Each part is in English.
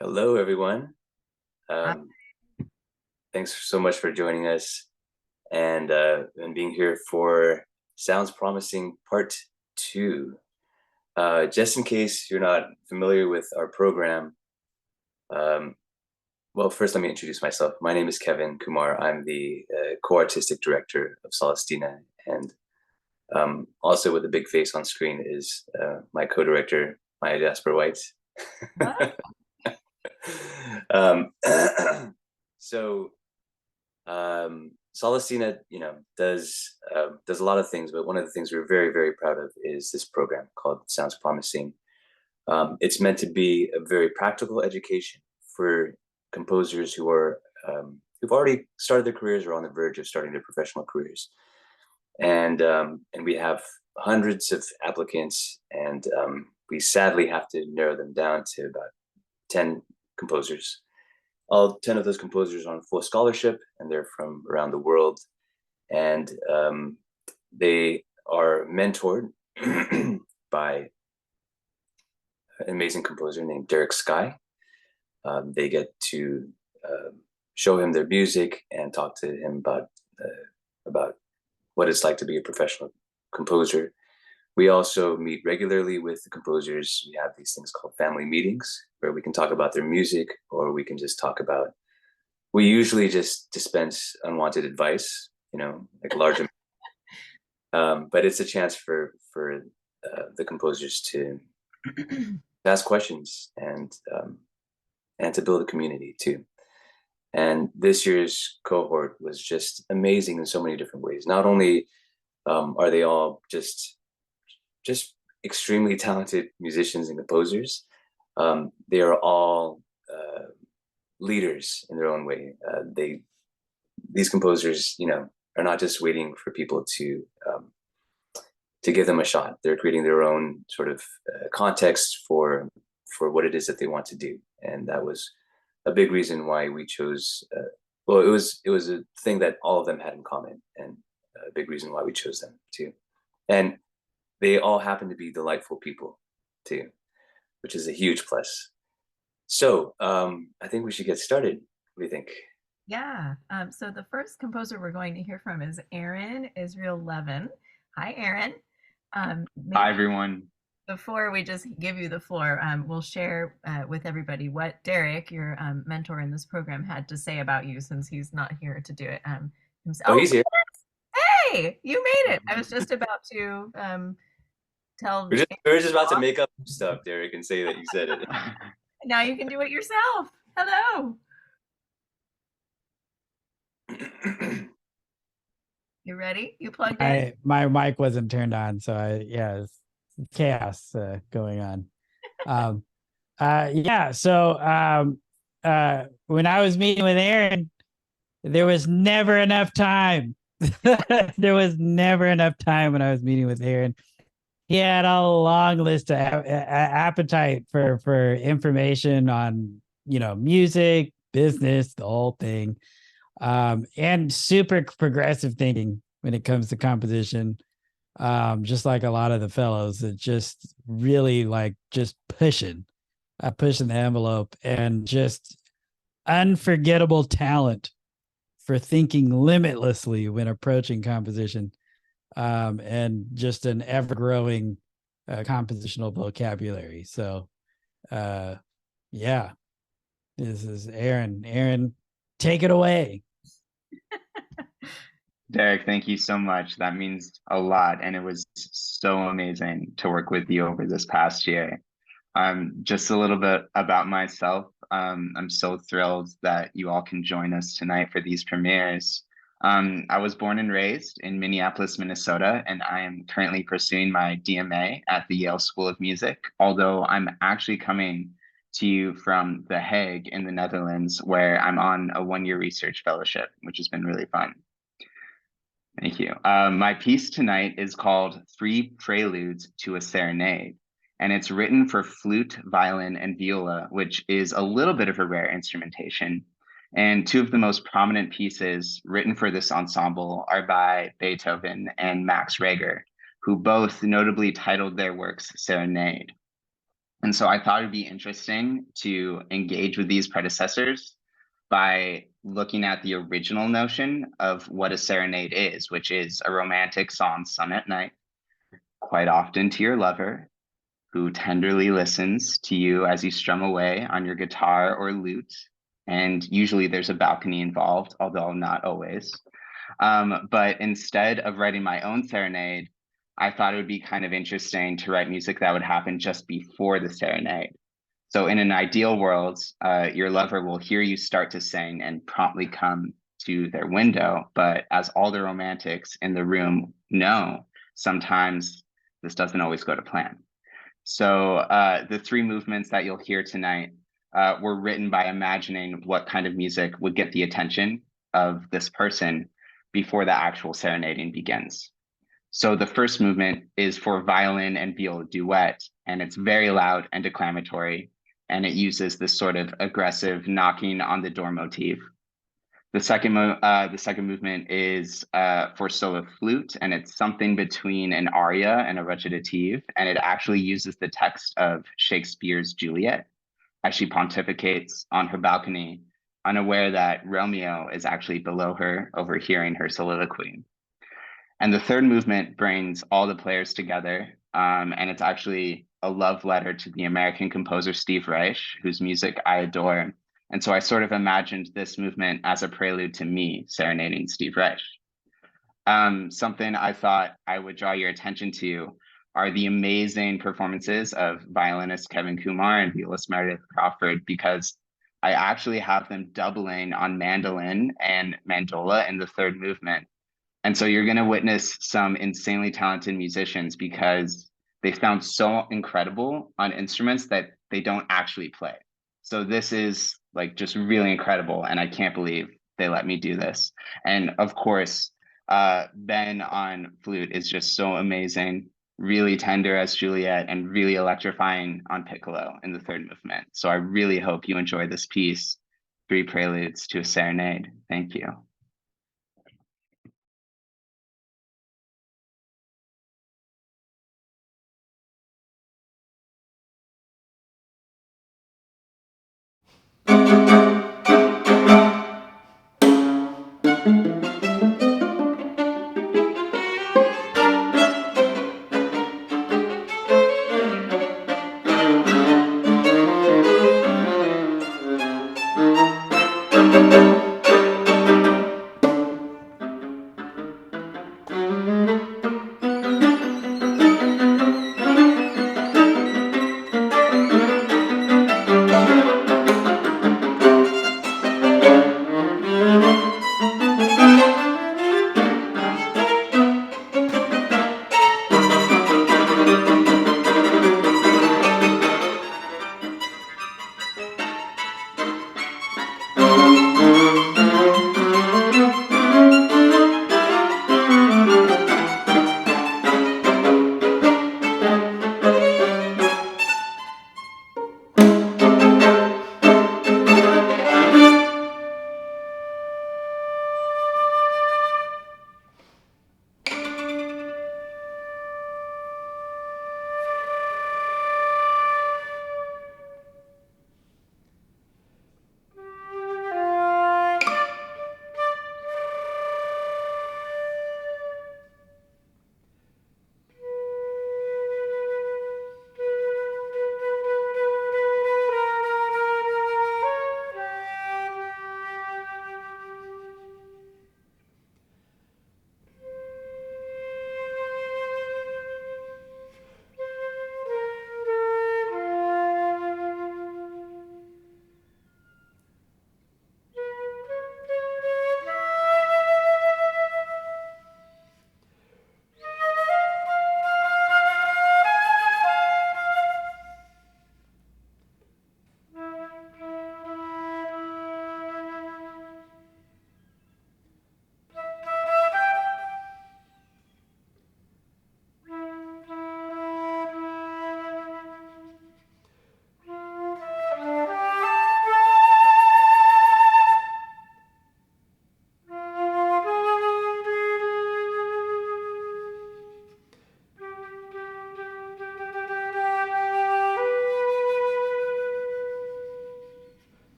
Hello, everyone. Uh, Um, Thanks so much for joining us and being here for Sounds Promising Part 2. Just in case you're not familiar with our program, um, well, first let me introduce myself. My name is Kevin Kumar. I'm the co-artistic director of Celestina, and also with a big face on screen is my co-director, Maya Jasper White. um, so Celestina, does a lot of things, but one of the things we're very, very proud of is this program called Sounds Promising. It's meant to be a very practical education for composers who've already started their careers or on the verge of starting their professional careers, and we have hundreds of applicants, and we sadly have to narrow them down to about 10 composers. All 10 of those composers are on full scholarship, and they're from around the world. And they are mentored by an amazing composer named Derek Sky. They get to show him their music and talk to him about what it's like to be a professional composer. We also meet regularly with the composers. We have these things called family meetings where we can talk about their music, or we can just talk about. We usually just dispense unwanted advice, like large. But it's a chance for the composers to ask questions and to build a community too. And this year's cohort was just amazing in so many different ways. Not only are they all just extremely talented musicians and composers, they are all leaders in their own way. These composers, are not just waiting for people to give them a shot. They're creating their own sort of context for what it is that they want to do, and that was a big reason why we chose. Well, it was a thing that all of them had in common, and a big reason why we chose them too. And they all happen to be delightful people too, which is a huge plus. So I think we should get started. What do you think? yeah. So the first composer we're going to hear from is Aaron Israel Levin. Hi, Aaron. Hi, Maybe everyone. before we just give you the floor, we'll share with everybody what Derek, your mentor in this program, had to say about you since he's not here to do it Oh, himself. he's here. Hey, you made it. I was just about to tell We're just about to Aaron make up stuff, Derek, and say that you said it. now you can do it yourself. Hello. You ready? You plugged in? My mic wasn't turned on, so it's chaos going on. Um, yeah, so when I was meeting with Aaron, there was never enough time. There was never enough time when I was meeting with Aaron. He had a long list of appetite for information on music, business, the whole thing, and super progressive thinking when it comes to composition. Just like a lot of the fellows that just really like just pushing the envelope, and just unforgettable talent for thinking limitlessly when approaching composition, and just an ever-growing compositional vocabulary. So yeah, this is Aaron. Aaron, take it away. Derek, thank you so much. That means a lot. And it was so amazing to work with you over this past year. Just a little bit about myself. I'm so thrilled that you all can join us tonight for these premieres. I was born and raised in Minneapolis, Minnesota, and I am currently pursuing my DMA at the Yale School of Music, although I'm actually coming to you from The Hague in the Netherlands, where I'm on a one-year research fellowship, which has been really fun. Thank you. My piece tonight is called Three Preludes to a Serenade, and it's written for flute, violin, and viola, which is a little bit of a rare instrumentation. And two of the most prominent pieces written for this ensemble are by Beethoven and Max Reger, who both notably titled their works Serenade. And so I thought it'd be interesting to engage with these predecessors by looking at the original notion of what a serenade is, which is a romantic song sung at night, quite often to your lover, who tenderly listens to you as you strum away on your guitar or lute. And usually there's a balcony involved, although not always. But instead of writing my own serenade, I thought it would be kind of interesting to write music that would happen just before the serenade. So in an ideal world, your lover will hear you start to sing and promptly come to their window. But as all the romantics in the room know, sometimes this doesn't always go to plan. So the three movements that you'll hear tonight were written by imagining what kind of music would get the attention of this person before the actual serenading begins. So the first movement is for violin and viola duet, and it's very loud and declamatory, and it uses this sort of aggressive knocking on the door motif. The second movement is for solo flute, and it's something between an aria and a recitative, and it actually uses the text of Shakespeare's Juliet as she pontificates on her balcony, unaware that Romeo is actually below her, overhearing her soliloquy. And the third movement brings all the players together, and it's actually a love letter to the American composer Steve Reich, whose music I adore. And so I sort of imagined this movement as a prelude to me serenading Steve Reich. Something I thought I would draw your attention to are the amazing performances of violinist Kevin Kumar and violist Meredith Crawford, because I actually have them doubling on mandolin and mandola in the third movement. And so you're going to witness some insanely talented musicians because they sound so incredible on instruments that they don't actually play. So this is like just really incredible, and I can't believe they let me do this. And of course, Ben on flute is just so amazing, really tender as Juliet, and really electrifying on piccolo in the third movement. So I really hope you enjoy this piece, Three Preludes to a Serenade. Thank you.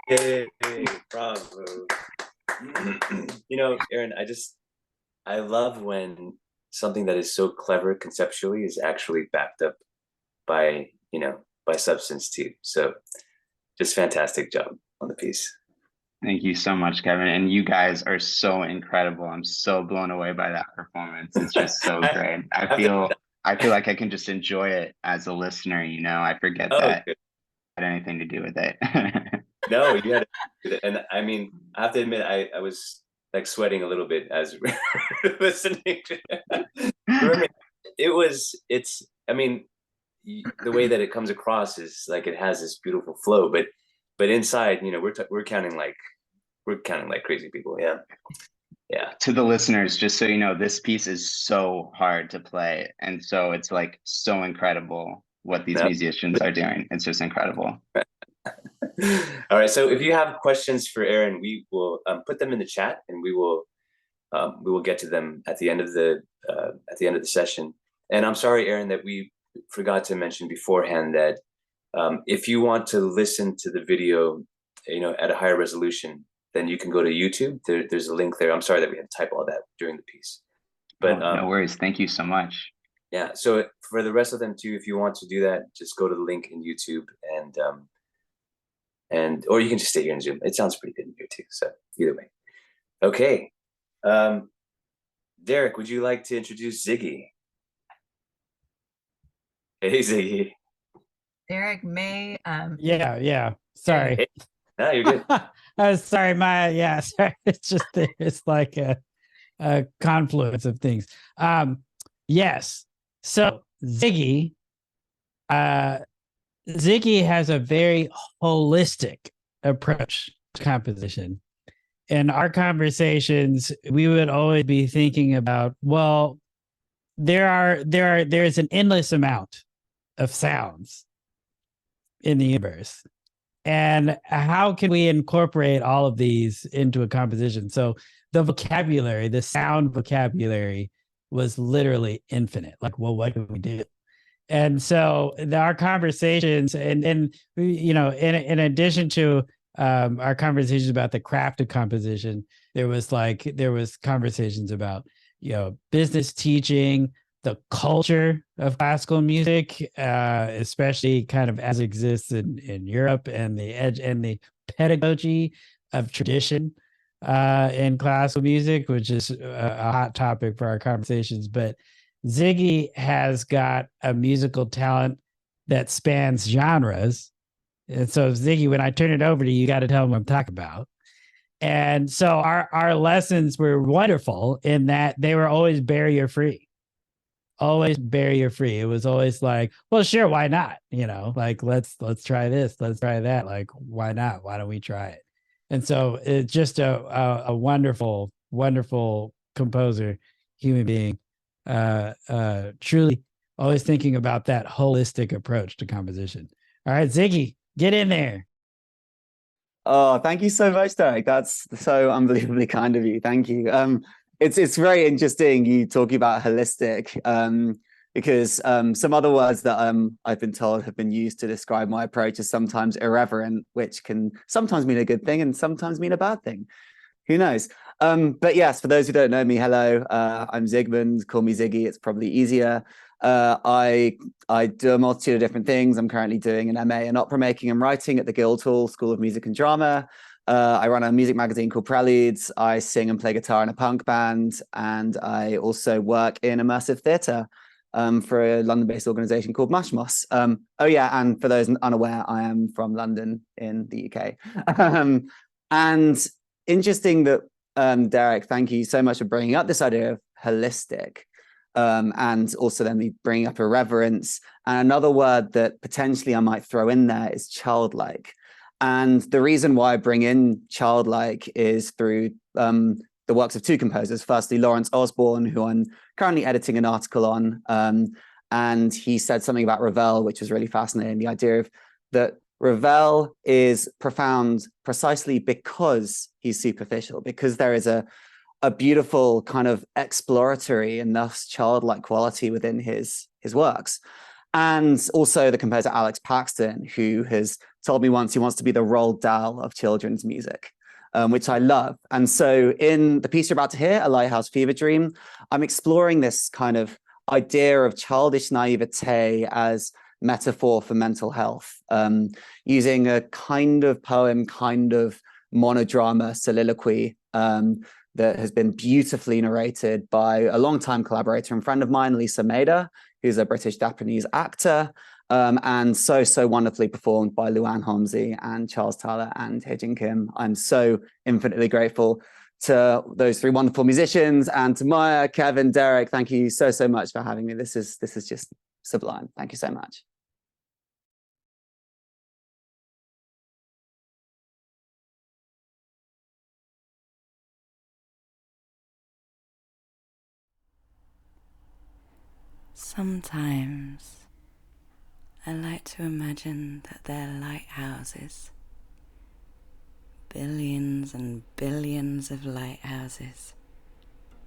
Hey, bravo. Aaron, I love when something that is so clever conceptually is actually backed up by, by substance too. So just fantastic job on the piece. Thank you so much, Kevin. And you guys are so incredible. I'm so blown away by that performance. It's just so great. I feel like I can just enjoy it as a listener, I forget that Good. I had anything to do with it. No, you had to, and I mean, I have to admit, I was like sweating a little bit as listening. Remember, I mean, the way that it comes across is like it has this beautiful flow, but inside, we're counting like crazy people. Yeah. To the listeners, just so you know, this piece is so hard to play, and so it's like so incredible what these musicians are doing. It's just incredible. All right. So if you have questions for Aaron, we will put them in the chat, and we will get to them at the end of the session. And I'm sorry, Aaron, that we forgot to mention beforehand that if you want to listen to the video, at a higher resolution, then you can go to YouTube. There's a link there. I'm sorry that we had to type all that during the piece, but no worries. Thank you so much. Yeah. So for the rest of them too, if you want to do that, just go to the link in YouTube or you can just stay here in Zoom. It sounds pretty good in here too. So either way. Okay. Derek, would you like to introduce Ziggy? Hey, Ziggy. Derek may. Yeah. Sorry. Hey. No, you're good. Sorry. Sorry. It's just it's like a confluence of things. Yes. So Ziggy has a very holistic approach to composition. In our conversations, we would always be thinking about, well, there's an endless amount of sounds in the universe. And how can we incorporate all of these into a composition? So the sound vocabulary was literally infinite. Like, well, what can we do? And so our conversations and in addition to our conversations about the craft of composition, there was conversations about, business teaching, the culture of classical music, especially kind of as it exists in Europe, and the pedagogy of tradition in classical music, which is a hot topic for our conversations. But Ziggy has got a musical talent that spans genres. And so, Ziggy, when I turn it over to you, you got to tell them what I'm talking about. And so our lessons were wonderful in that they were always barrier free. Always barrier free. It was always like, well, sure, why not? Like let's try this, let's try that. Like, why not? Why don't we try it? And so it's just a wonderful, wonderful composer, human being. Truly always thinking about that holistic approach to composition. All right, Ziggy, get in there. Oh, thank you so much, Derek. That's so unbelievably kind of you. Thank you. It's very interesting you talking about holistic, because some other words that I've been told have been used to describe my approach is sometimes irreverent, which can sometimes mean a good thing and sometimes mean a bad thing. Who knows? But yes, for those who don't know me, hello, I'm Zygmunt. Call me Ziggy. It's probably easier. I do a multitude of different things. I'm currently doing an MA in opera making and writing at the Guildhall School of Music and Drama. I run a music magazine called Preludes. I sing and play guitar in a punk band, and I also work in immersive theatre for a London-based organisation called Mashmos. And for those unaware, I am from London in the UK. And interesting that, Derek, thank you so much for bringing up this idea of holistic, and also then me bringing up irreverence. And another word that potentially I might throw in there is childlike. And the reason why I bring in childlike is through the works of two composers. Firstly, Lawrence Osborne, who I'm currently editing an article on, and he said something about Ravel, which was really fascinating. The idea of that Ravel is profound precisely because he's superficial, because there is a beautiful kind of exploratory and thus childlike quality within his works. and also the composer Alex Paxton, who has told me once he wants to be the Roald Dahl of children's music, which I love. And so in the piece you're about to hear, A Lighthouse Fever Dream, I'm exploring this kind of idea of childish naivete as metaphor for mental health, using a kind of poem, kind of monodrama soliloquy that has been beautifully narrated by a longtime collaborator and friend of mine, Lisa Maida, who's a British-Japanese actor, and so wonderfully performed by Luann Homsey and Charles Tyler and Hye-Jin Kim. I'm so infinitely grateful to those three wonderful musicians, and to Maya, Kevin, Derek. Thank you so much for having me. This is just sublime. Thank you so much. Sometimes I like to imagine that they're lighthouses. Billions and billions of lighthouses,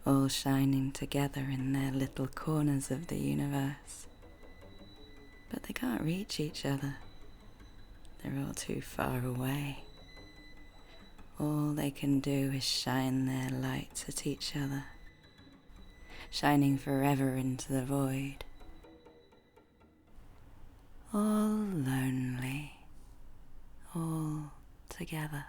all shining together in their little corners of the universe. But they can't reach each other. They're all too far away. All they can do is shine their lights at each other, shining forever into the void. All lonely, all together.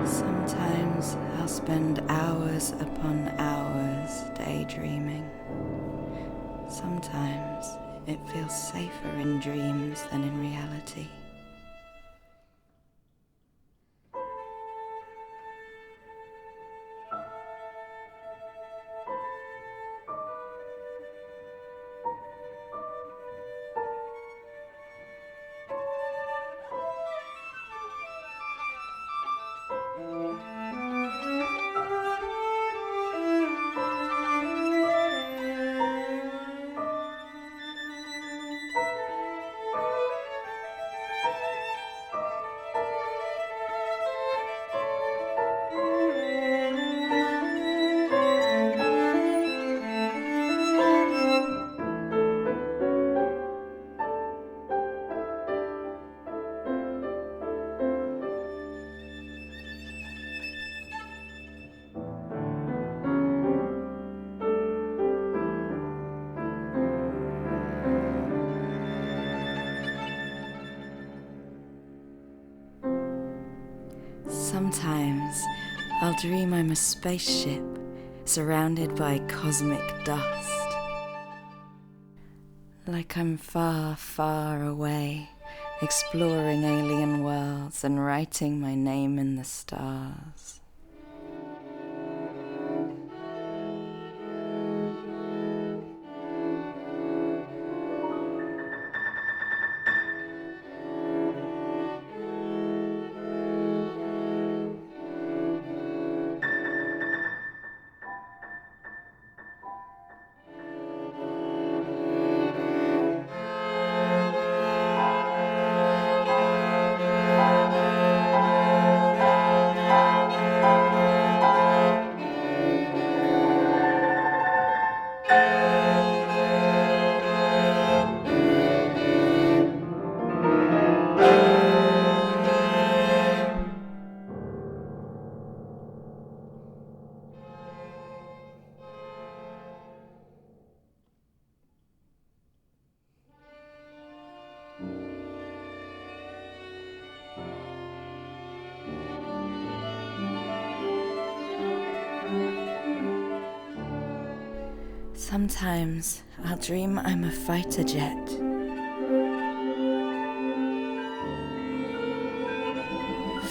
Sometimes I'll spend hours upon hours daydreaming. Sometimes it feels safer in dreams than in reality. Sometimes I'll dream I'm a spaceship surrounded by cosmic dust. Like I'm far, far away, exploring alien worlds and writing my name in the stars. Sometimes I'll dream I'm a fighter jet.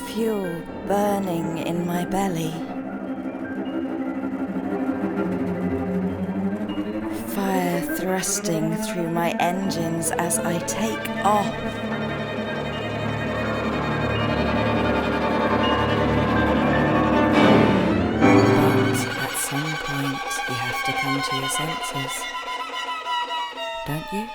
Fuel burning in my belly. Fire thrusting through my engines as I take off. But at some point you have to come to your senses, don't you?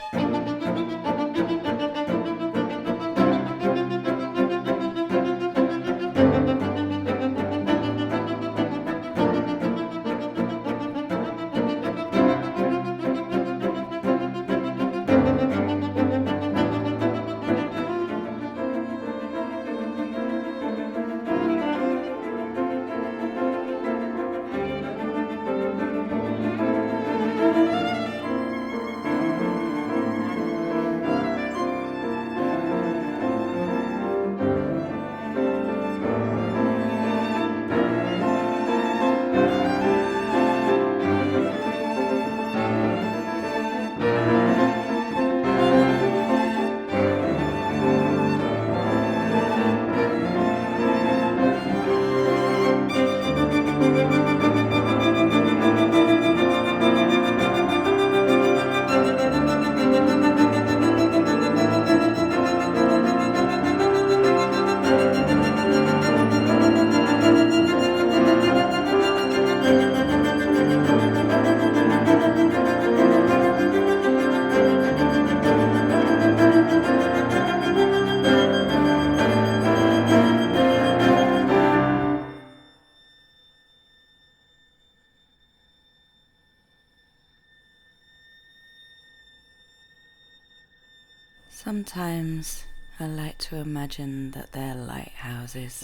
Sometimes I like to imagine that they're lighthouses.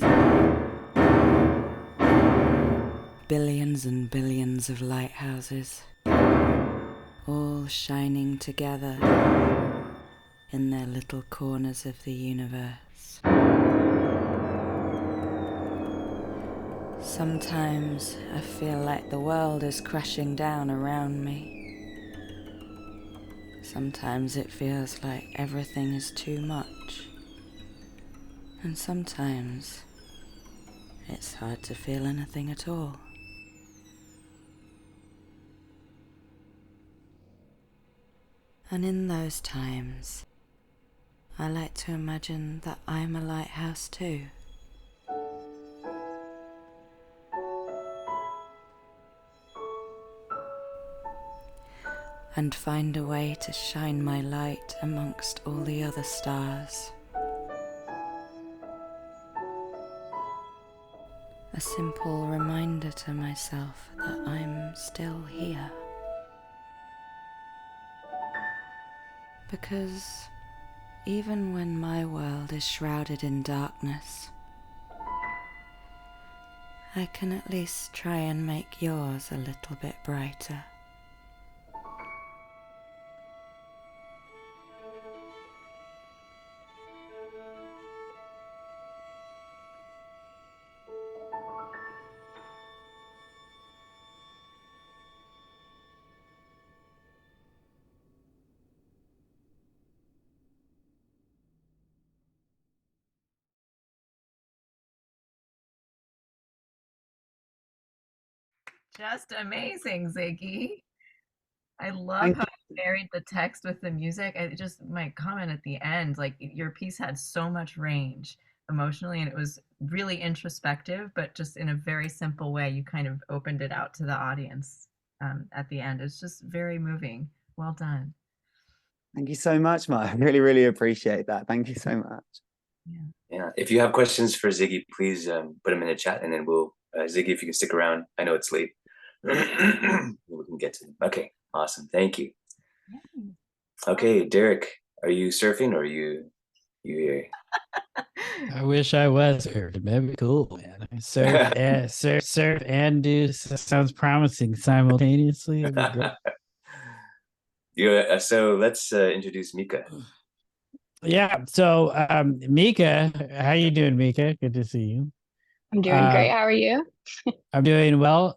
Billions and billions of lighthouses, all shining together in their little corners of the universe. Sometimes I feel like the world is crashing down around me. Sometimes it feels like everything is too much. And sometimes it's hard to feel anything at all. And in those times, I like to imagine that I'm a lighthouse too. And find a way to shine my light amongst all the other stars. A simple reminder to myself that I'm still here. Because even when my world is shrouded in darkness, I can at least try and make yours a little bit brighter. Just amazing, Ziggy. I love Thank how you married the text with the music. I just, my comment at the end, like your piece had so much range emotionally, and it was really introspective, but just in a very simple way. You kind of opened it out to the audience at the end. It's just very moving. Well done. Thank you so much, Mark. I really, really appreciate that. Thank you so much. Yeah. If you have questions for Ziggy, please put them in the chat, and then we'll Ziggy, if you can stick around. I know it's late. We can get to them. Okay, awesome. Thank you. Okay, Derek, are you surfing or are you here? I wish I was surfing. That'd be cool, man. Surf and do sounds promising simultaneously. That'd be great. Yeah. So let's introduce Mieke. Yeah. So, Mieke, how you doing, Mieke? Good to see you. I'm doing great. How are you? I'm doing well.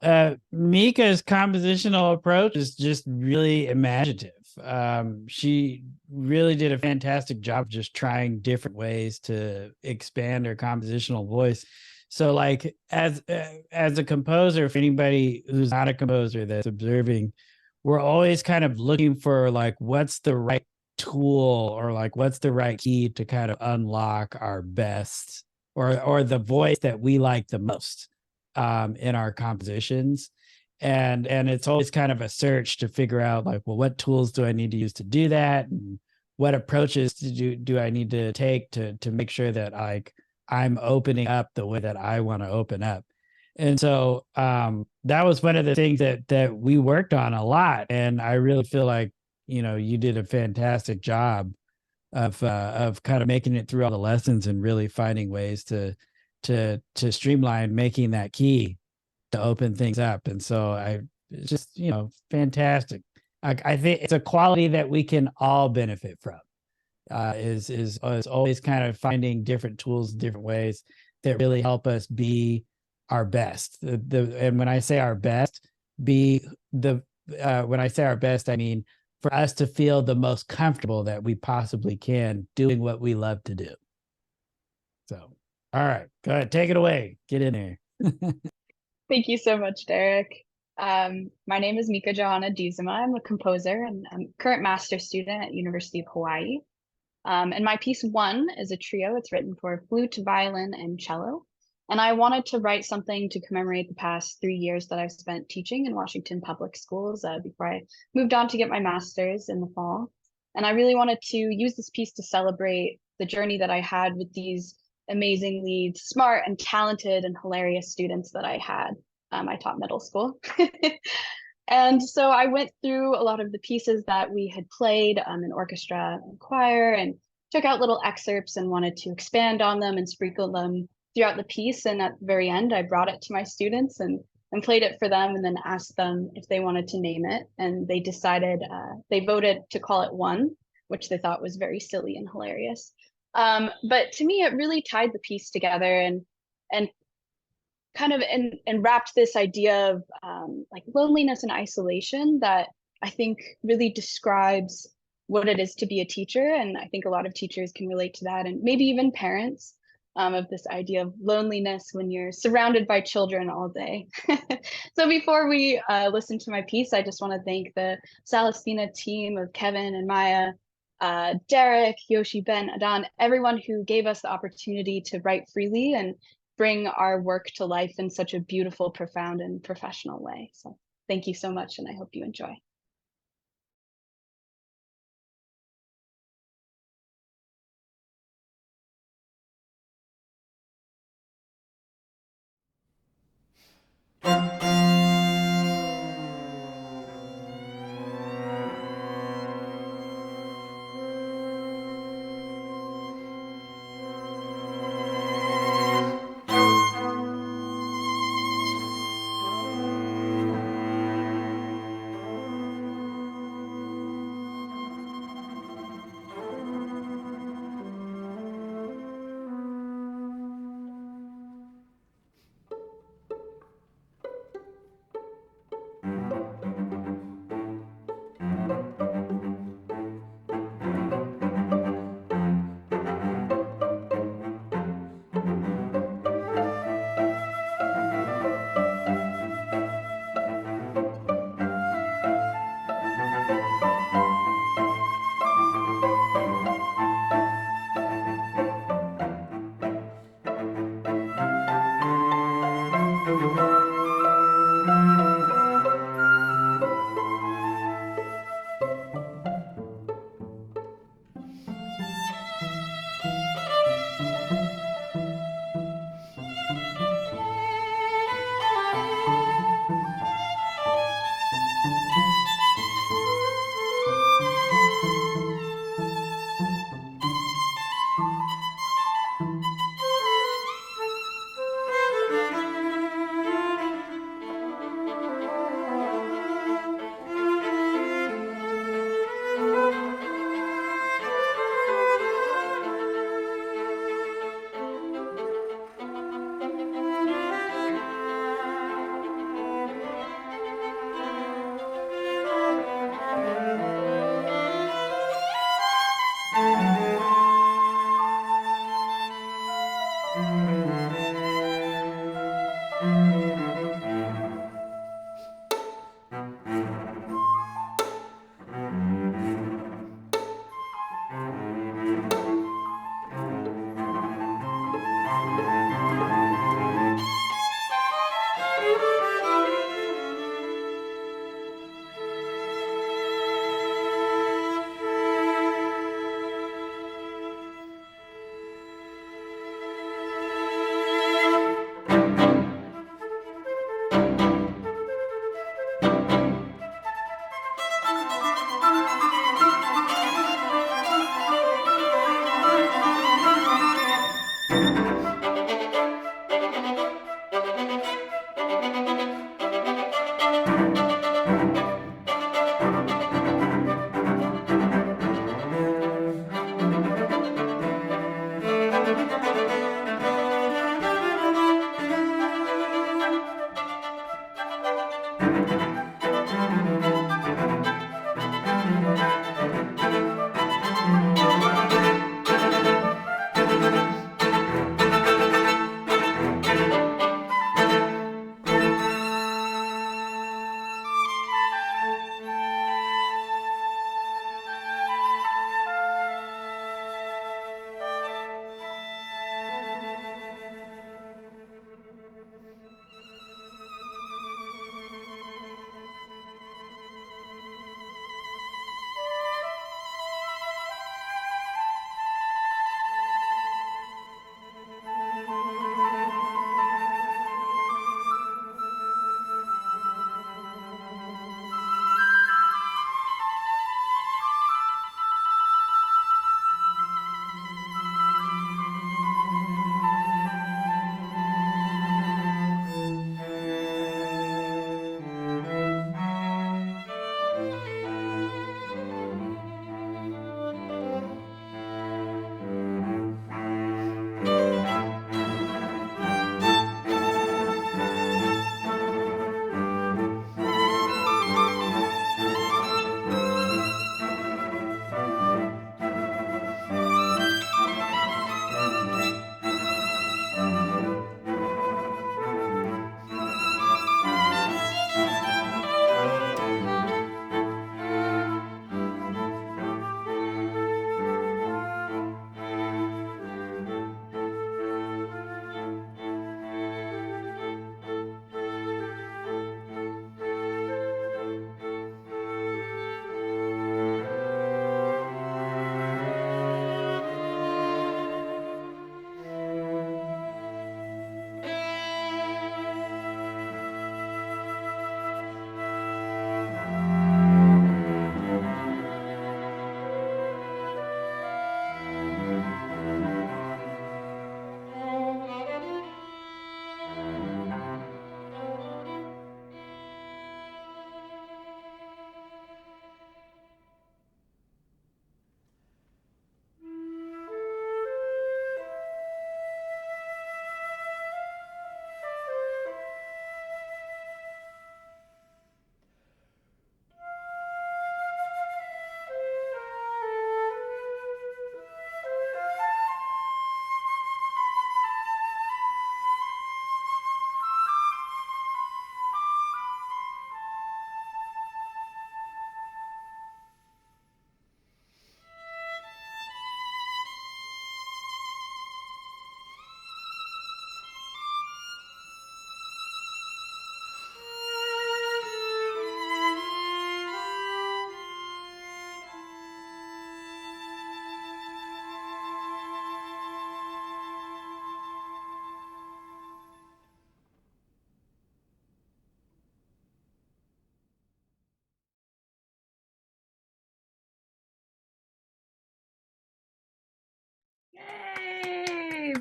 Mieka's compositional approach is just really imaginative. She really did a fantastic job just trying different ways to expand her compositional voice. So, like as a composer, if anybody who's not a composer that's observing, we're always kind of looking for like what's the right tool or like what's the right key to kind of unlock our best or the voice that we like the most in our compositions. And it's always kind of a search to figure out like, well, what tools do I need to use to do that, and what approaches do I need to take to make sure that like I'm opening up the way that I want to open up. And so that was one of the things that we worked on a lot, and I really feel like you did a fantastic job of kind of making it through all the lessons and really finding ways to streamline making that key to open things up. And so it's just fantastic. I think it's a quality that we can all benefit from. Is always kind of finding different tools, different ways that really help us be our best. And when I say our best, when I say our best, I mean for us to feel the most comfortable that we possibly can doing what we love to do. So, all right, go ahead, take it away. Get in there. Thank you so much, Derek. My name is Mieke Doezama. I'm a composer and I'm a current master's student at University of Hawaii. And my piece one is a trio. It's written for flute, violin, and cello. And I wanted to write something to commemorate the past 3 years that I've spent teaching in Washington public schools before I moved on to get my master's in the fall. And I really wanted to use this piece to celebrate the journey that I had with these amazingly smart and talented and hilarious students that I had. I taught middle school. And so I went through a lot of the pieces that we had played in orchestra and choir and took out little excerpts and wanted to expand on them and sprinkle them throughout the piece. And at the very end, I brought it to my students and played it for them and then asked them if they wanted to name it. And they decided, they voted to call it One, which they thought was very silly and hilarious. But to me, it really tied the piece together and kind of and wrapped this idea of like loneliness and isolation that I think really describes what it is to be a teacher. And I think a lot of teachers can relate to that, and maybe even parents, of this idea of loneliness when you're surrounded by children all day. So before we listen to my piece, I just want to thank the Celestina team of Kevin and Maya, Derek, Yoshi, Ben, Adan, everyone who gave us the opportunity to write freely and bring our work to life in such a beautiful, profound, and professional way. So thank you so much, and I hope you enjoy.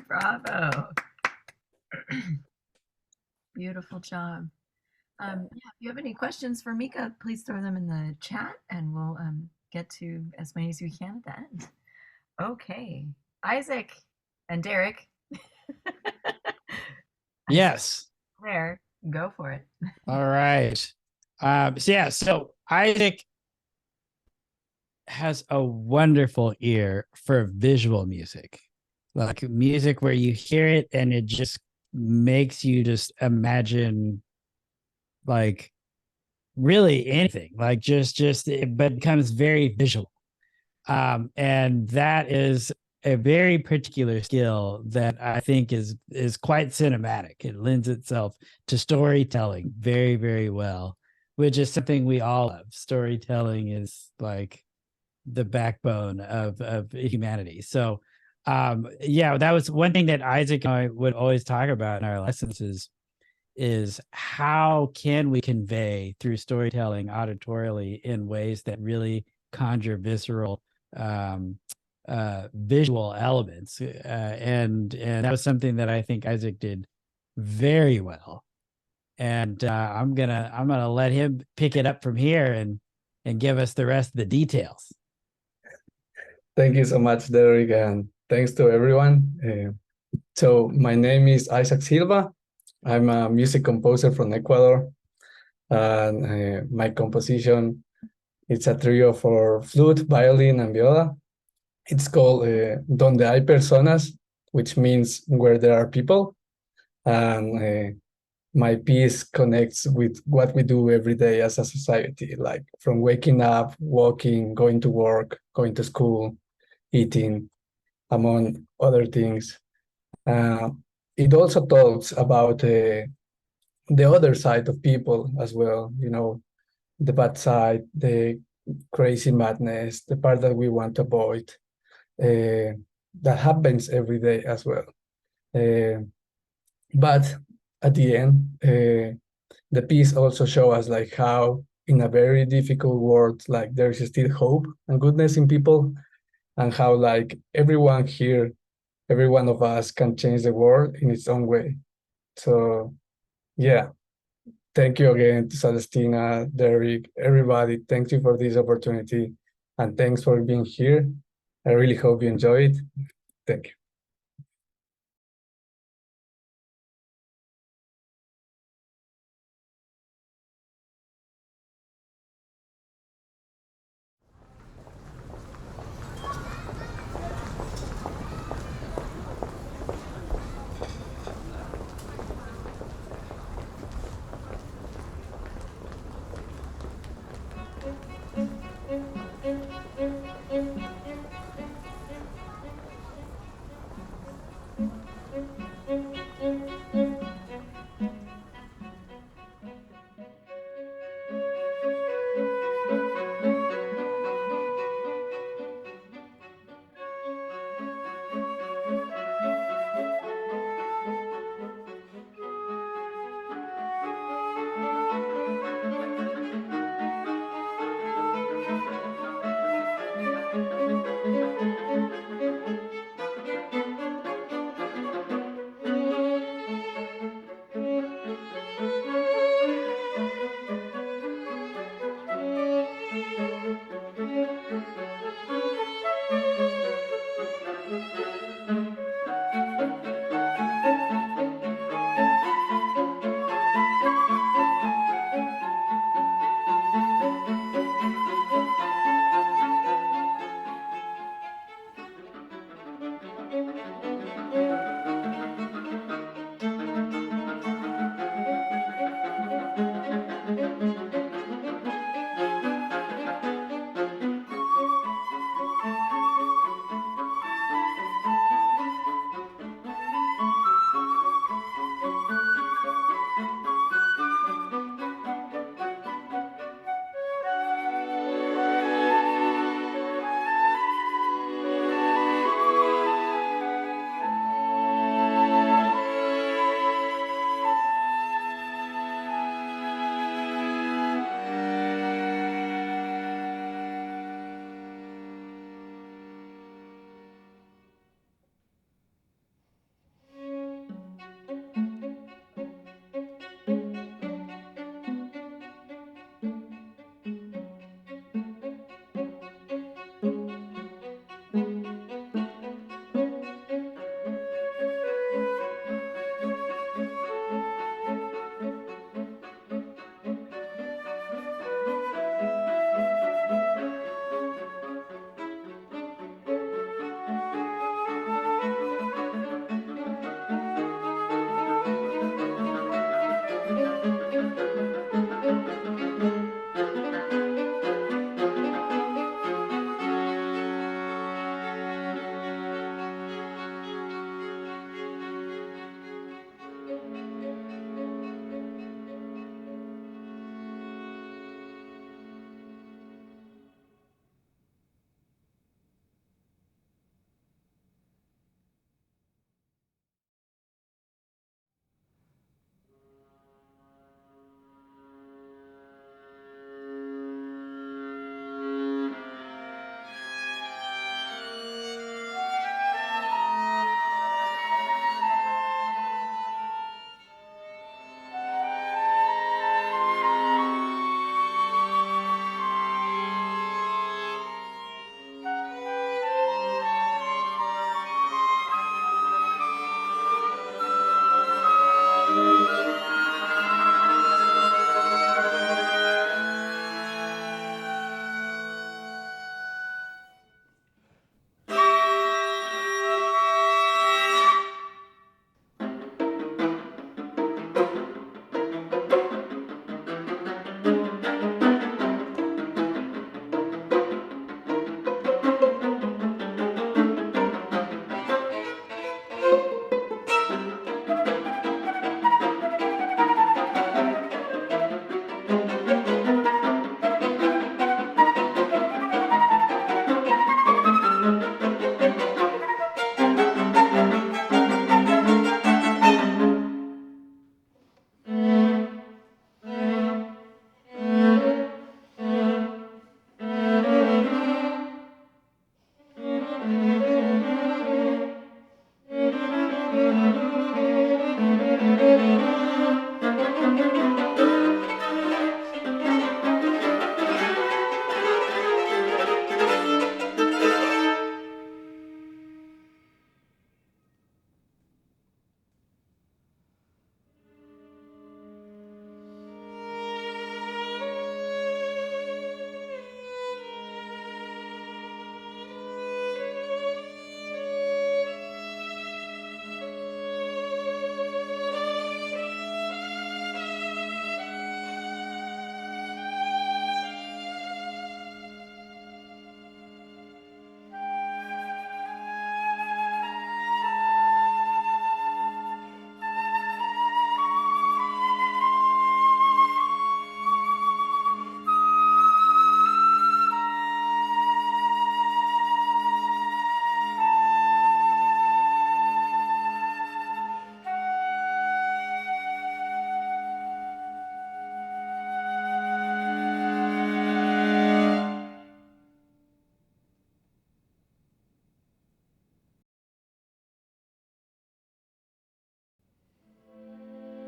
Bravo. Beautiful job. Yeah, if you have any questions for Mieke, please throw them in the chat and we'll get to as many as we can at the end. Okay. Isaac and Derek. Yes. There, go for it. All right. So Isaac has a wonderful ear for visual music, like music where you hear it and it just makes you just imagine like really anything, like but becomes very visual. And that is a very particular skill that I think is quite cinematic. It lends itself to storytelling very, very well, which is something we all love. Storytelling is like the backbone of humanity. So that was one thing that Isaac and I would always talk about in our lessons is how can we convey through storytelling auditorially in ways that really conjure visceral visual elements, and that was something that I think Isaac did very well. And I'm gonna let him pick it up from here and give us the rest of the details. Thank you so much, Derek, and thanks to everyone. So my name is Isaac Silva. I'm a music composer from Ecuador, and my composition, it's a trio for flute, violin, and viola. It's called Donde hay personas, which means where there are people. And my piece connects with what we do every day as a society, like from waking up, walking, going to work, going to school, eating, among other things. It also talks about the other side of people as well, the bad side, the crazy madness, the part that we want to avoid, that happens every day as well. But at the end, the piece also shows us like how in a very difficult world, like there's still hope and goodness in people, and how like everyone here, every one of us can change the world in its own way. So yeah, thank you again to Celestina, Derek, everybody. Thank you for this opportunity, and thanks for being here. I really hope you enjoy it. Thank you.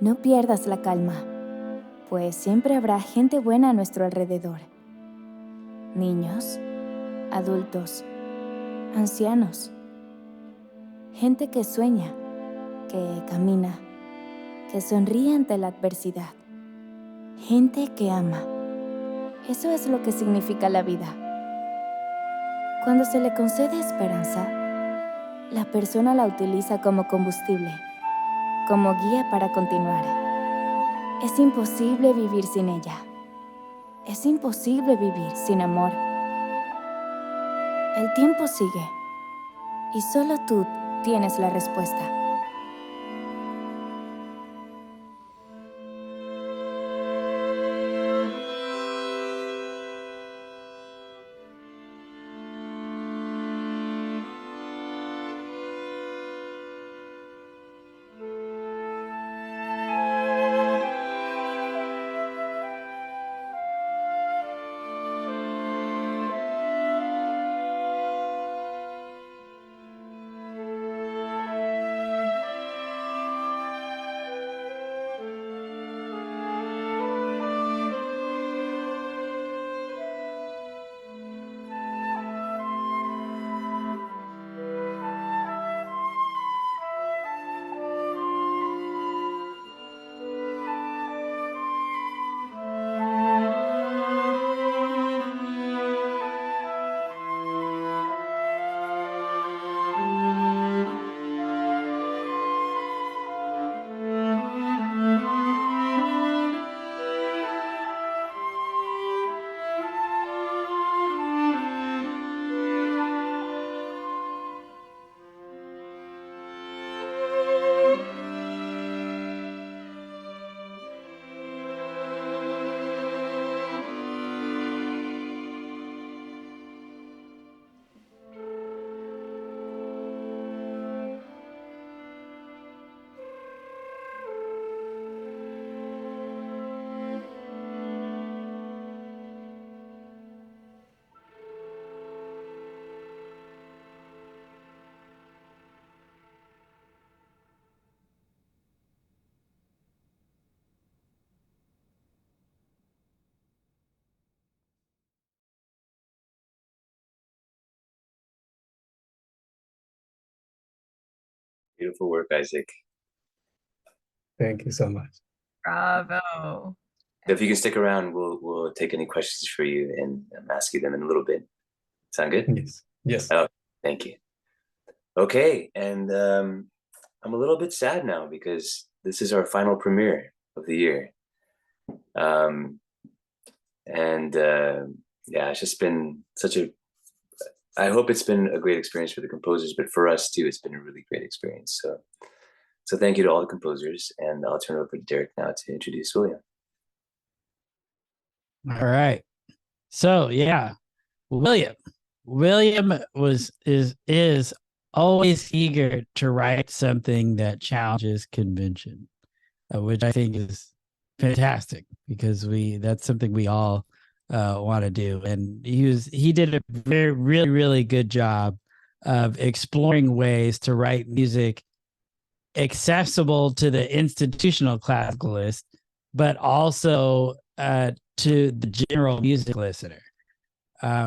No pierdas la calma, pues siempre habrá gente buena a nuestro alrededor. Niños, adultos, ancianos. Gente que sueña, que camina, que sonríe ante la adversidad. Gente que ama. Eso es lo que significa la vida. Cuando se le concede esperanza, la persona la utiliza como combustible, como guía para continuar. Es imposible vivir sin ella. Es imposible vivir sin amor. El tiempo sigue y solo tú tienes la respuesta. Beautiful work, Isaac. Thank you so much. Bravo. If you can stick around, we'll take any questions for you and ask you them in a little bit. Sound good? Yes. Yes. Oh, thank you. Okay, and I'm a little bit sad now because this is our final premiere of the year. Yeah, it's just been I hope it's been a great experience for the composers, but for us too, it's been a really great experience. So thank you to all the composers, and I'll turn it over to Derek now to introduce William. All right. So yeah, William is always eager to write something that challenges convention, which I think is fantastic because that's something we all want to do. And he did a really good job of exploring ways to write music accessible to the institutional classicalist, but also to the general music listener,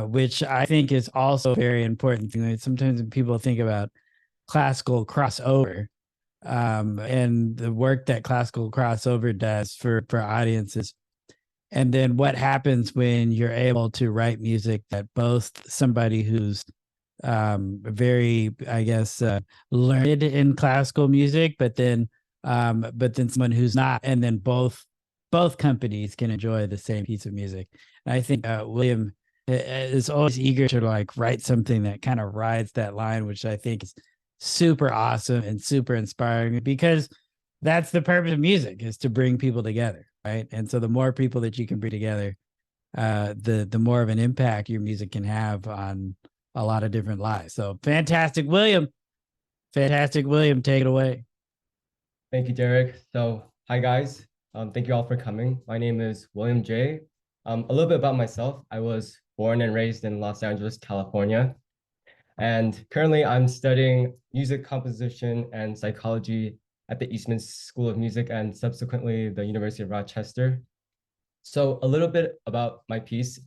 which I think is also very important. Sometimes when people think about classical crossover and the work that classical crossover does for audiences, and then what happens when you're able to write music that boasts somebody who's very, I guess, learned in classical music, but then someone who's not, and then both companies can enjoy the same piece of music. And I think William is always eager to write something that kind of rides that line, which I think is super awesome and super inspiring, because that's the purpose of music, is to bring people together, right? And so the more people that you can bring together, the more of an impact your music can have on a lot of different lives. So fantastic, William. Take it away. Thank you, Derek. So hi guys. Thank you all for coming. My name is William J. A little bit about myself. I was born and raised in Los Angeles, at the Eastman School of Music and subsequently the University of Rochester. So a little bit about my piece.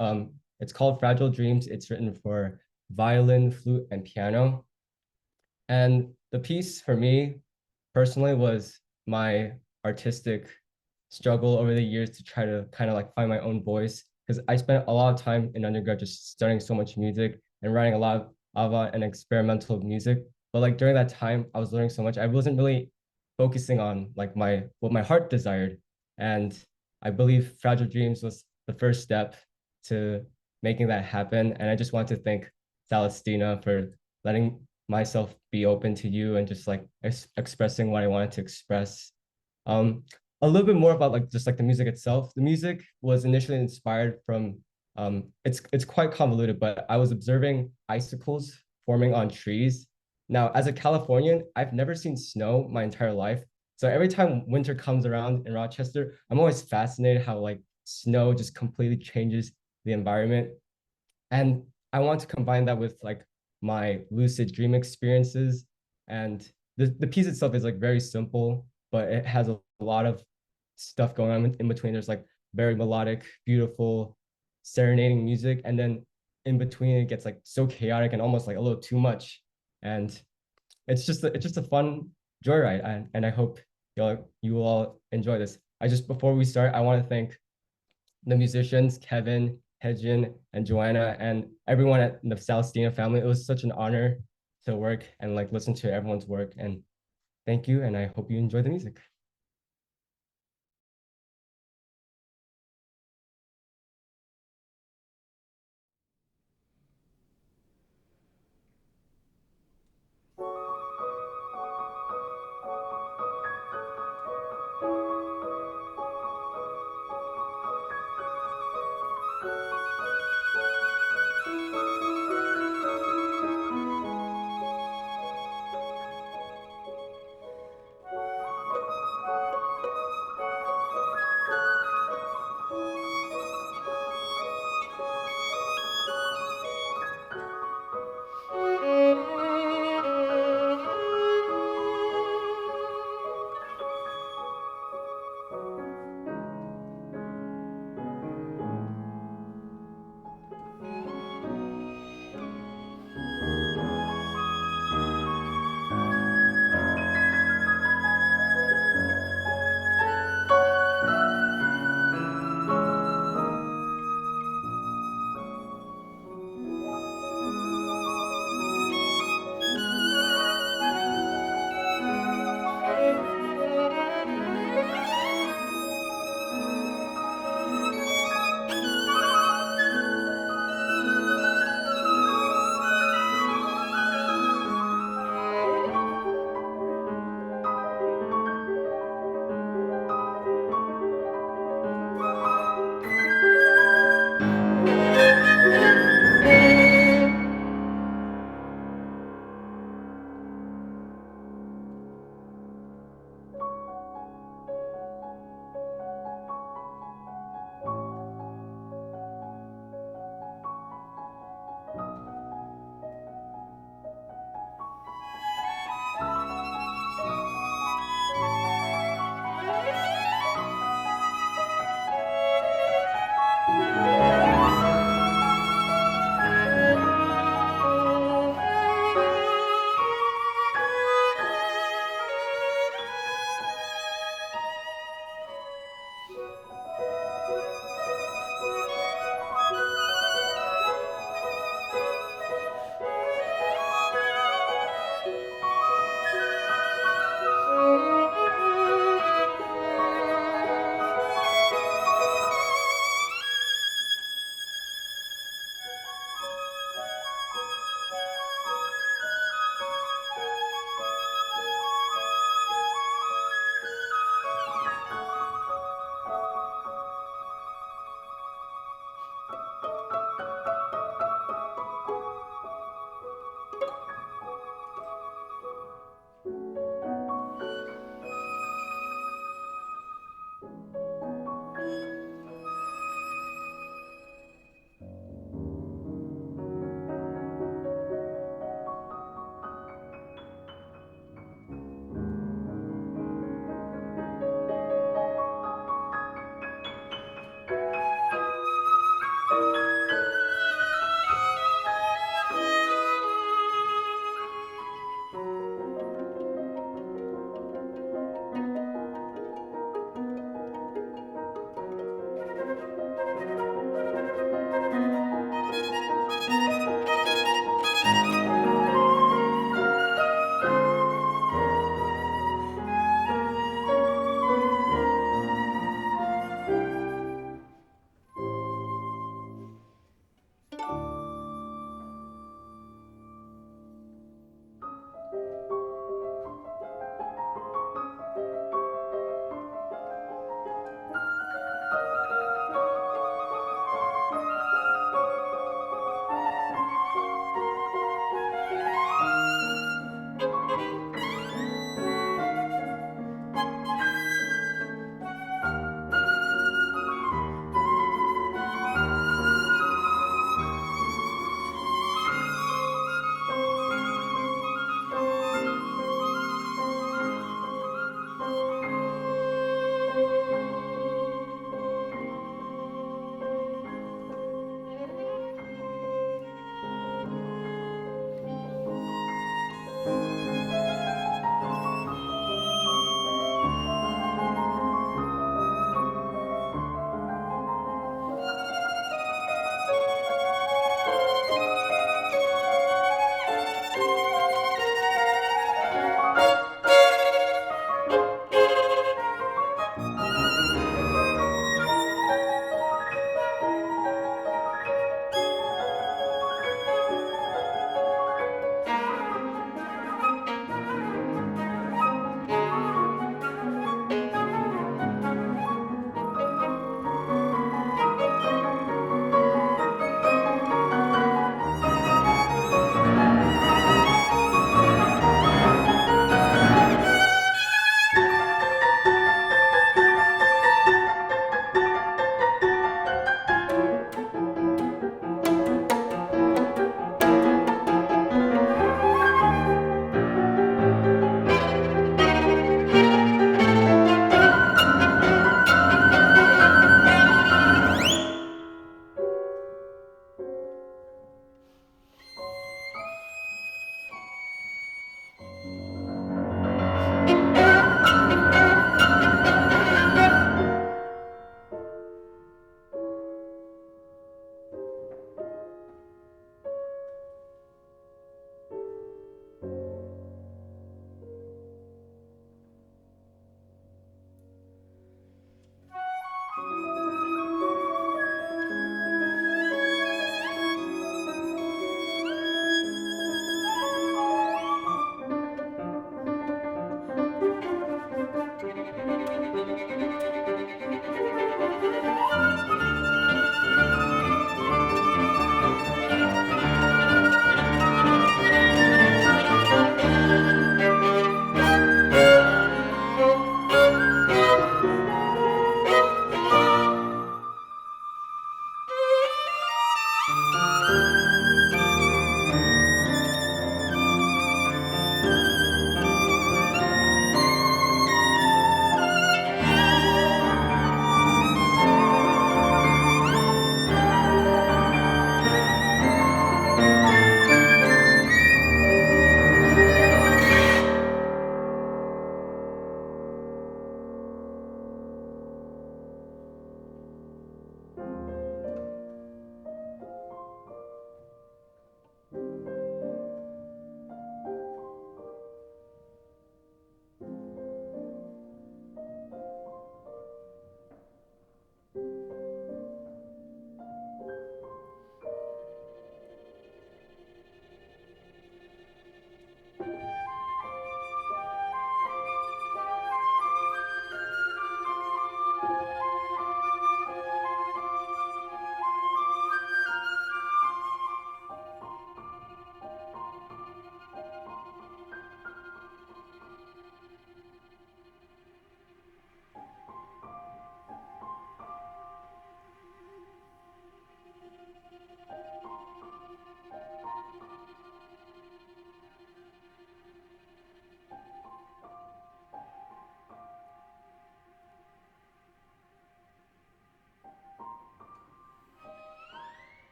It's called Fragile Dreams. It's written for violin, flute, and piano. And the piece for me personally was my artistic struggle over the years to try to kind of like find my own voice. Because I spent a lot of time in undergrad just studying so much music and writing a lot of avant and experimental music. But like during that time, I was learning so much. I wasn't really focusing on like what my heart desired. And I believe Fragile Dreams was the first step to making that happen. And I just want to thank Celestina for letting myself be open to you and just like expressing what I wanted to express. A little bit more about like just like the music itself. The music was initially inspired from it's quite convoluted, but I was observing icicles forming on trees. Now, as a Californian, I've never seen snow my entire life. So every time winter comes around in Rochester, I'm always fascinated how like snow just completely changes the environment. And I want to combine that with like my lucid dream experiences. And the piece itself is like very simple, but it has a lot of stuff going on in between. There's like very melodic, beautiful, serenading music. And then in between it gets like so chaotic and almost like a little too much. And it's just a fun joyride. And I hope you will all enjoy this. Before we start, I want to thank the musicians, Kevin, Hejin, and Joanna, and everyone at the Celestina family. It was such an honor to work and like listen to everyone's work. And thank you, and I hope you enjoy the music.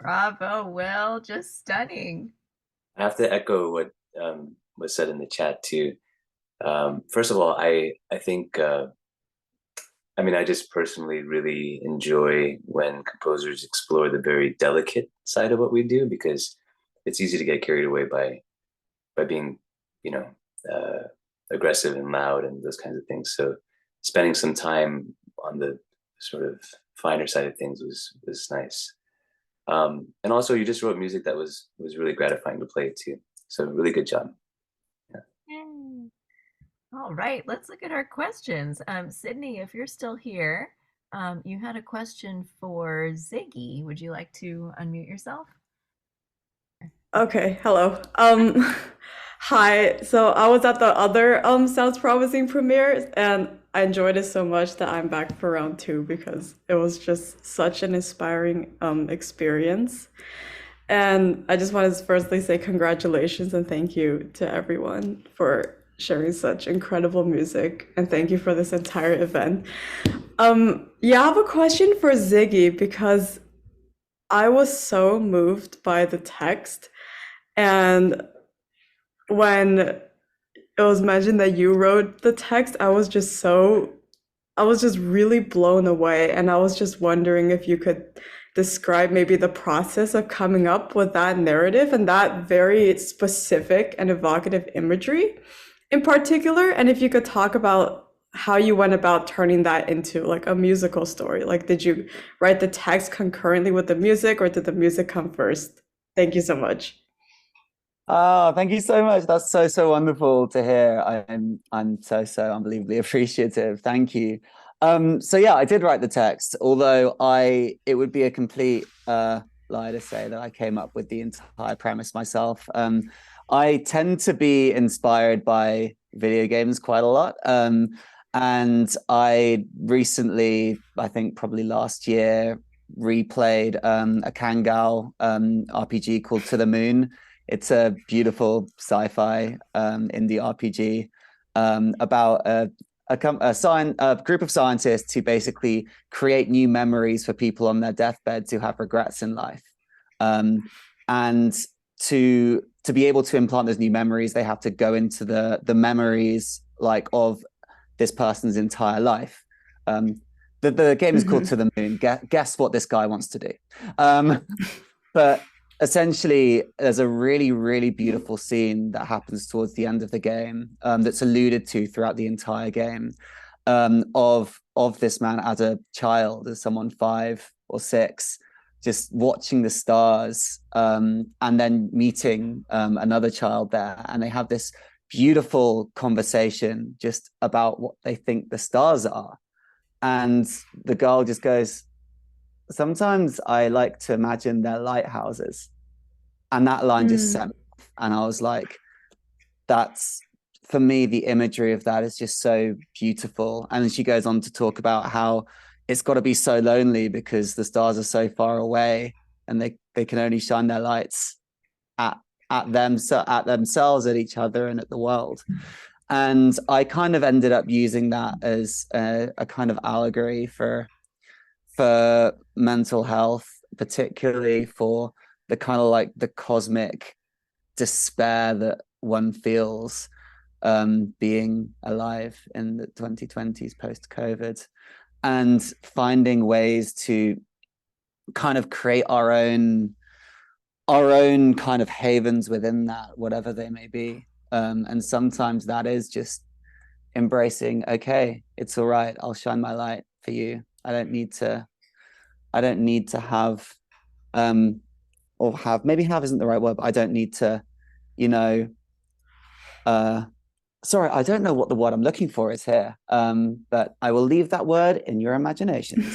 Bravo, Will, just stunning. I have to echo what was said in the chat too. First of all, I think I mean, I just personally really enjoy when composers explore the very delicate side of what we do, because it's easy to get carried away by being, you know, aggressive and loud and those kinds of things. So spending some time on the sort of finer side of things was nice. And also, you just wrote music that was really gratifying to play too. So really good job. Yeah. Yay. All right, let's look at our questions. Sydney, if you're still here, you had a question for Ziggy. Would you like to unmute yourself? Okay, hello. Hi. So I was at the other Sounds Promising premiere, and I enjoyed it so much that I'm back for round 2 because it was just such an inspiring experience. And I just wanted to firstly say congratulations and thank you to everyone for sharing such incredible music, and thank you for this entire event. Yeah, I have a question for Ziggy because I was so moved by the text, and when it was mentioned that you wrote the text, I was just really blown away, and I was just wondering if you could describe maybe the process of coming up with that narrative and that very specific and evocative imagery in particular, and if you could talk about how you went about turning that into like a musical story. Like, did you write the text concurrently with the music, or did the music come first? Thank you so much. Oh, thank you so much. That's so wonderful to hear. I'm so unbelievably appreciative. Thank you. So yeah, I did write the text, although it would be a complete lie to say that I came up with the entire premise myself. I tend to be inspired by video games quite a lot. And I recently, I think probably last year, replayed a Kangal RPG called To the Moon. It's a beautiful sci-fi indie RPG about a group of scientists who basically create new memories for people on their deathbeds who have regrets in life. And to be able to implant those new memories, they have to go into the memories like of this person's entire life. The game is called To the Moon. Guess what this guy wants to do. But essentially, there's a really beautiful scene that happens towards the end of the game that's alluded to throughout the entire game of this man as a child, as someone 5 or 6, just watching the stars and then meeting another child there. And they have this beautiful conversation just about what they think the stars are. And the girl just goes, sometimes I like to imagine they're lighthouses. And that line just set me off. And I was like, that's, for me, the imagery of that is just so beautiful. And then she goes on to talk about how it's got to be so lonely because the stars are so far away and they can only shine their lights at themselves, at each other, and at the world. And I kind of ended up using that as a kind of allegory for mental health, particularly for the kind of like the cosmic despair that one feels being alive in the 2020s post-COVID, and finding ways to kind of create our own kind of havens within that, whatever they may be. And sometimes that is just embracing, okay, it's all right, I'll shine my light for you. I don't need to have maybe have isn't the right word, but I don't need to, sorry, I don't know what the word I'm looking for is here, but I will leave that word in your imaginations.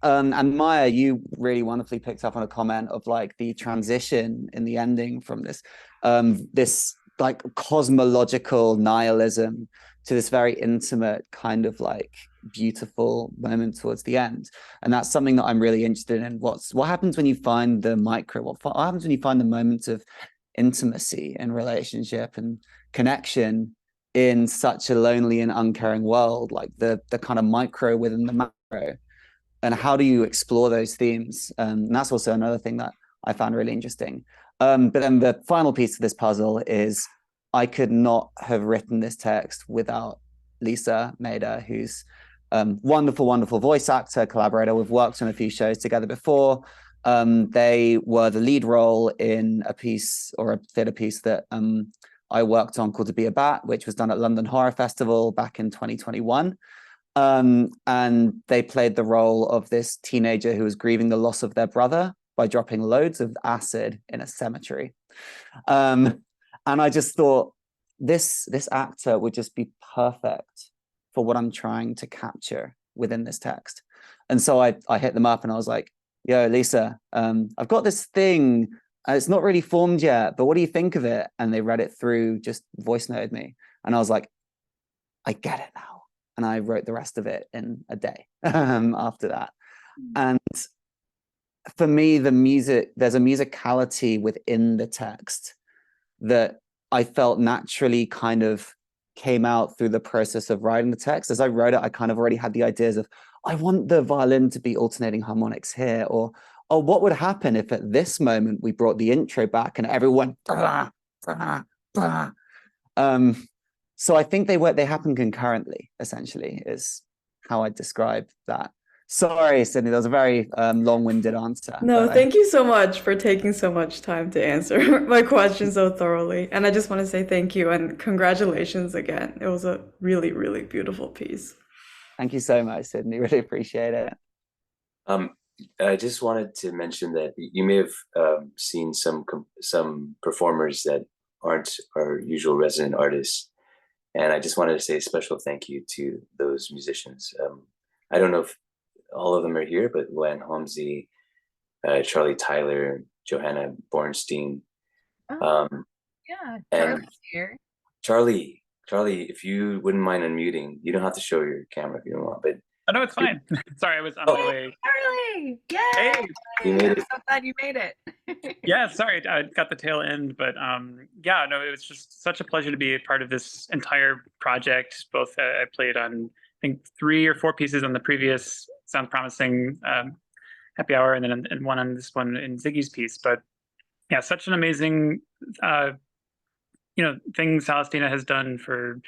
And Maya, you really wonderfully picked up on a comment of like the transition in the ending from this like cosmological nihilism to this very intimate kind of like beautiful moment towards the end. And that's something that I'm really interested in. What happens when you find the micro, what happens when you find the moments of intimacy and relationship and connection in such a lonely and uncaring world, like the kind of micro within the macro. how do you explore those themes? And that's also another thing that I found really interesting. But then the final piece of this puzzle is I could not have written this text without Lisa Mader, who's wonderful, wonderful voice actor, collaborator. We've worked on a few shows together before. They were the lead role in a piece or a theatre piece that I worked on called To Be a Bat, which was done at London Horror Festival back in 2021. And they played the role of this teenager who was grieving the loss of their brother by dropping loads of acid in a cemetery. And I just thought this actor would just be perfect for what I'm trying to capture within this text. And so I hit them up and I was like, yo, Lisa, I've got this thing. It's not really formed yet, but what do you think of it? And they read it through, just voice noted me. And I was like, I get it now. And I wrote the rest of it in a day after that. And for me, there's a musicality within the text that I felt naturally kind of came out through the process of writing the text. As I wrote it, I kind of already had the ideas of, I want the violin to be alternating harmonics here, or, oh, what would happen if at this moment we brought the intro back and everyone, blah, blah, blah. So I think they happen concurrently, essentially, is how I describe that. Sorry, Sydney, that was a very long-winded answer. No, thank you so much for taking so much time to answer my questions so thoroughly. And I just want to say thank you and congratulations again. It was a really, really beautiful piece. Thank you so much, Sydney. Really appreciate it. I just wanted to mention that you may have seen some performers that aren't our usual resident artists. And I just wanted to say a special thank you to those musicians. I don't know if all of them are here, but Len Holmesy, Charlie Tyler, Johanna Bornstein. Yeah, Charlie's here. Charlie, if you wouldn't mind unmuting, you don't have to show your camera if you don't want, but oh no, it's fine. Sorry, I was on my way. Charlie! Yay! Hey! You made it. I'm so glad you made it. Yeah, sorry, I got the tail end, but yeah, no, it was just such a pleasure to be a part of this entire project. Both I played on, I think, 3 or 4 pieces on the previous Sounds Promising happy hour, and then one on this one in Ziggy's piece. But yeah, such an amazing thing Celestina has done for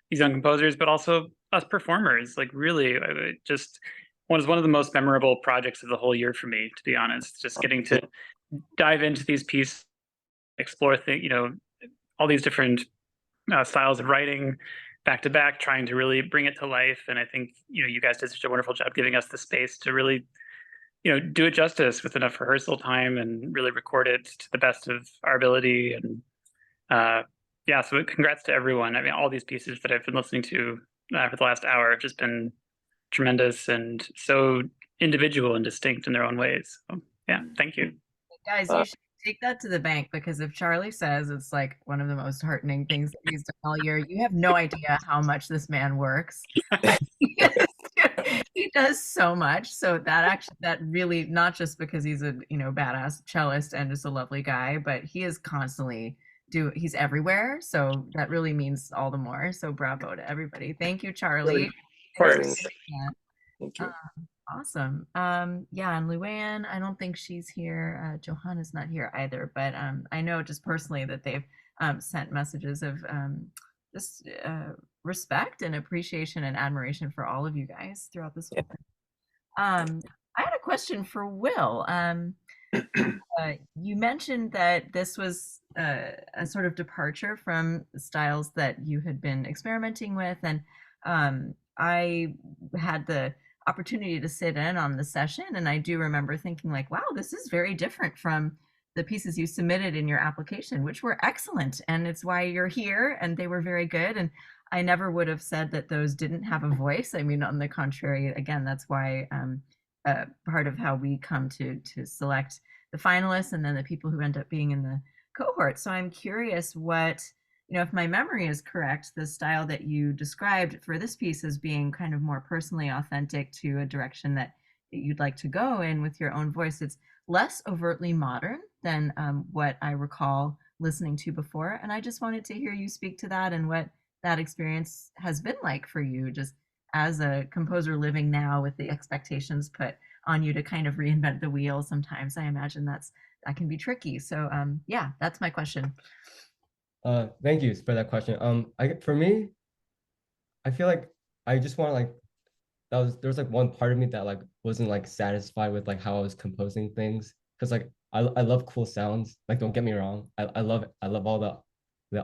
these young composers, but also us performers. Like, really, it just was one of the most memorable projects of the whole year for me, to be honest. Just getting to dive into these pieces, explore all these different styles of writing back to back, trying to really bring it to life. And I think you guys did such a wonderful job giving us the space to really do it justice with enough rehearsal time and really record it to the best of our ability. And yeah, so congrats to everyone. I mean, all these pieces that I've been listening to for the last hour have just been tremendous and so individual and distinct in their own ways. So, yeah, thank you. Guys, you should take that to the bank, because if Charlie says it's like one of the most heartening things that he's done all year, you have no idea how much this man works. He does so much. So that really, not just because he's a badass cellist and just a lovely guy, but he is constantly he's everywhere. So that really means all the more. So bravo to everybody. Thank you, Charlie. Of course. Thank you. Awesome. Yeah, and Luann, I don't think she's here. Johanna's not here either, but I know just personally that they've sent messages of just respect and appreciation and admiration for all of you guys throughout this whole thing. I had a question for Will. You mentioned that this was a sort of departure from styles that you had been experimenting with, and I had the opportunity to sit in on the session, and I do remember thinking like, wow, this is very different from the pieces you submitted in your application, which were excellent, and it's why you're here, and they were very good. And I never would have said that those didn't have a voice. I mean, on the contrary, again, that's why part of how we come to select the finalists and then the people who end up being in the cohort. So I'm curious what, if my memory is correct, the style that you described for this piece as being kind of more personally authentic to a direction that you'd like to go in with your own voice. It's less overtly modern than what I recall listening to before. And I just wanted to hear you speak to that and what that experience has been like for you, just as a composer living now with the expectations put on you to kind of reinvent the wheel sometimes. I imagine that can be tricky. So yeah, that's my question. Thank you for that question. For me, I feel like I just want to like there was like one part of me that like wasn't like satisfied with like how I was composing things, because like I love cool sounds. Like, don't get me wrong, I love all the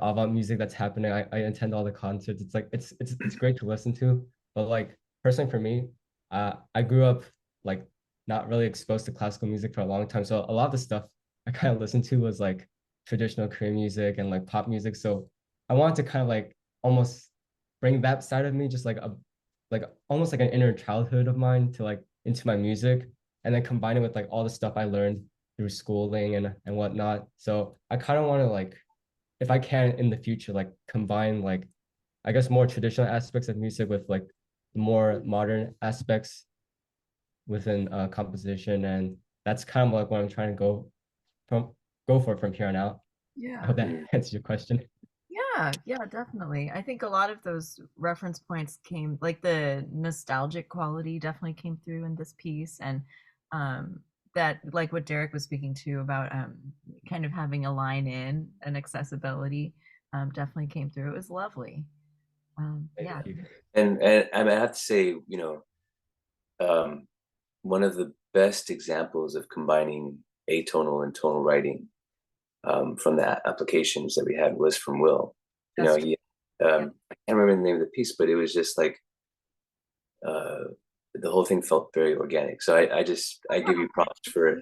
avant music that's happening. I attend all the concerts. It's like it's great to listen to. But like personally for me, I grew up like not really exposed to classical music for a long time. So a lot of the stuff I kind of listened to was like traditional Korean music and like pop music. So I wanted to kind of like almost bring that side of me, just like almost like an inner childhood of mine, to like into my music, and then combine it with like all the stuff I learned through schooling and whatnot. So I kind of want to like, if I can in the future, like combine like I guess more traditional aspects of music with like more modern aspects within composition, and that's kind of like what I'm trying to go for from here on out. I hope that answers your question. Yeah, definitely. I think a lot of those reference points came, like the nostalgic quality definitely came through in this piece, and that, like what Derek was speaking to about kind of having a line in and accessibility, definitely came through. It was lovely. Yeah. And I have to say, you know, one of the best examples of combining atonal and tonal writing from the applications that we had was from Will. You know, he, I can't remember the name of the piece, but it was just like the whole thing felt very organic. So I give you props for,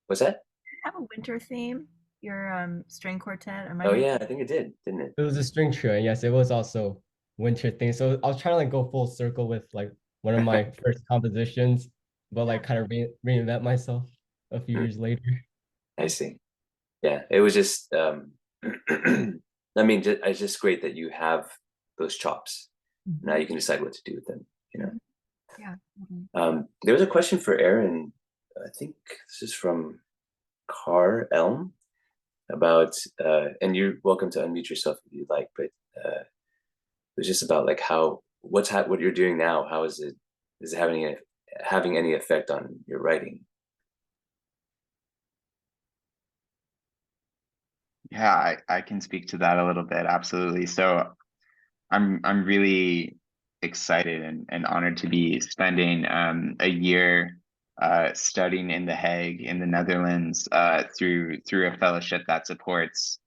what's that? Have a winter theme, your string quartet? Oh yeah, I think it did, didn't it? It was a string trio, and yes, it was also winter theme. So I was trying to like go full circle with like one of my first compositions, but like kind of reinvent myself a few years later. I see. Yeah, it was just I mean, it's just great that you have those chops. Now you can decide what to do with them, you know. Yeah. There was a question for Aaron. I think this is from Car Elm about and you're welcome to unmute yourself if you'd like, but it was just about like what you're doing now. How is it having any effect on your writing? Yeah, I can speak to that a little bit. Absolutely. So I'm really excited and honored to be spending a year studying in The Hague in the Netherlands through a fellowship that supports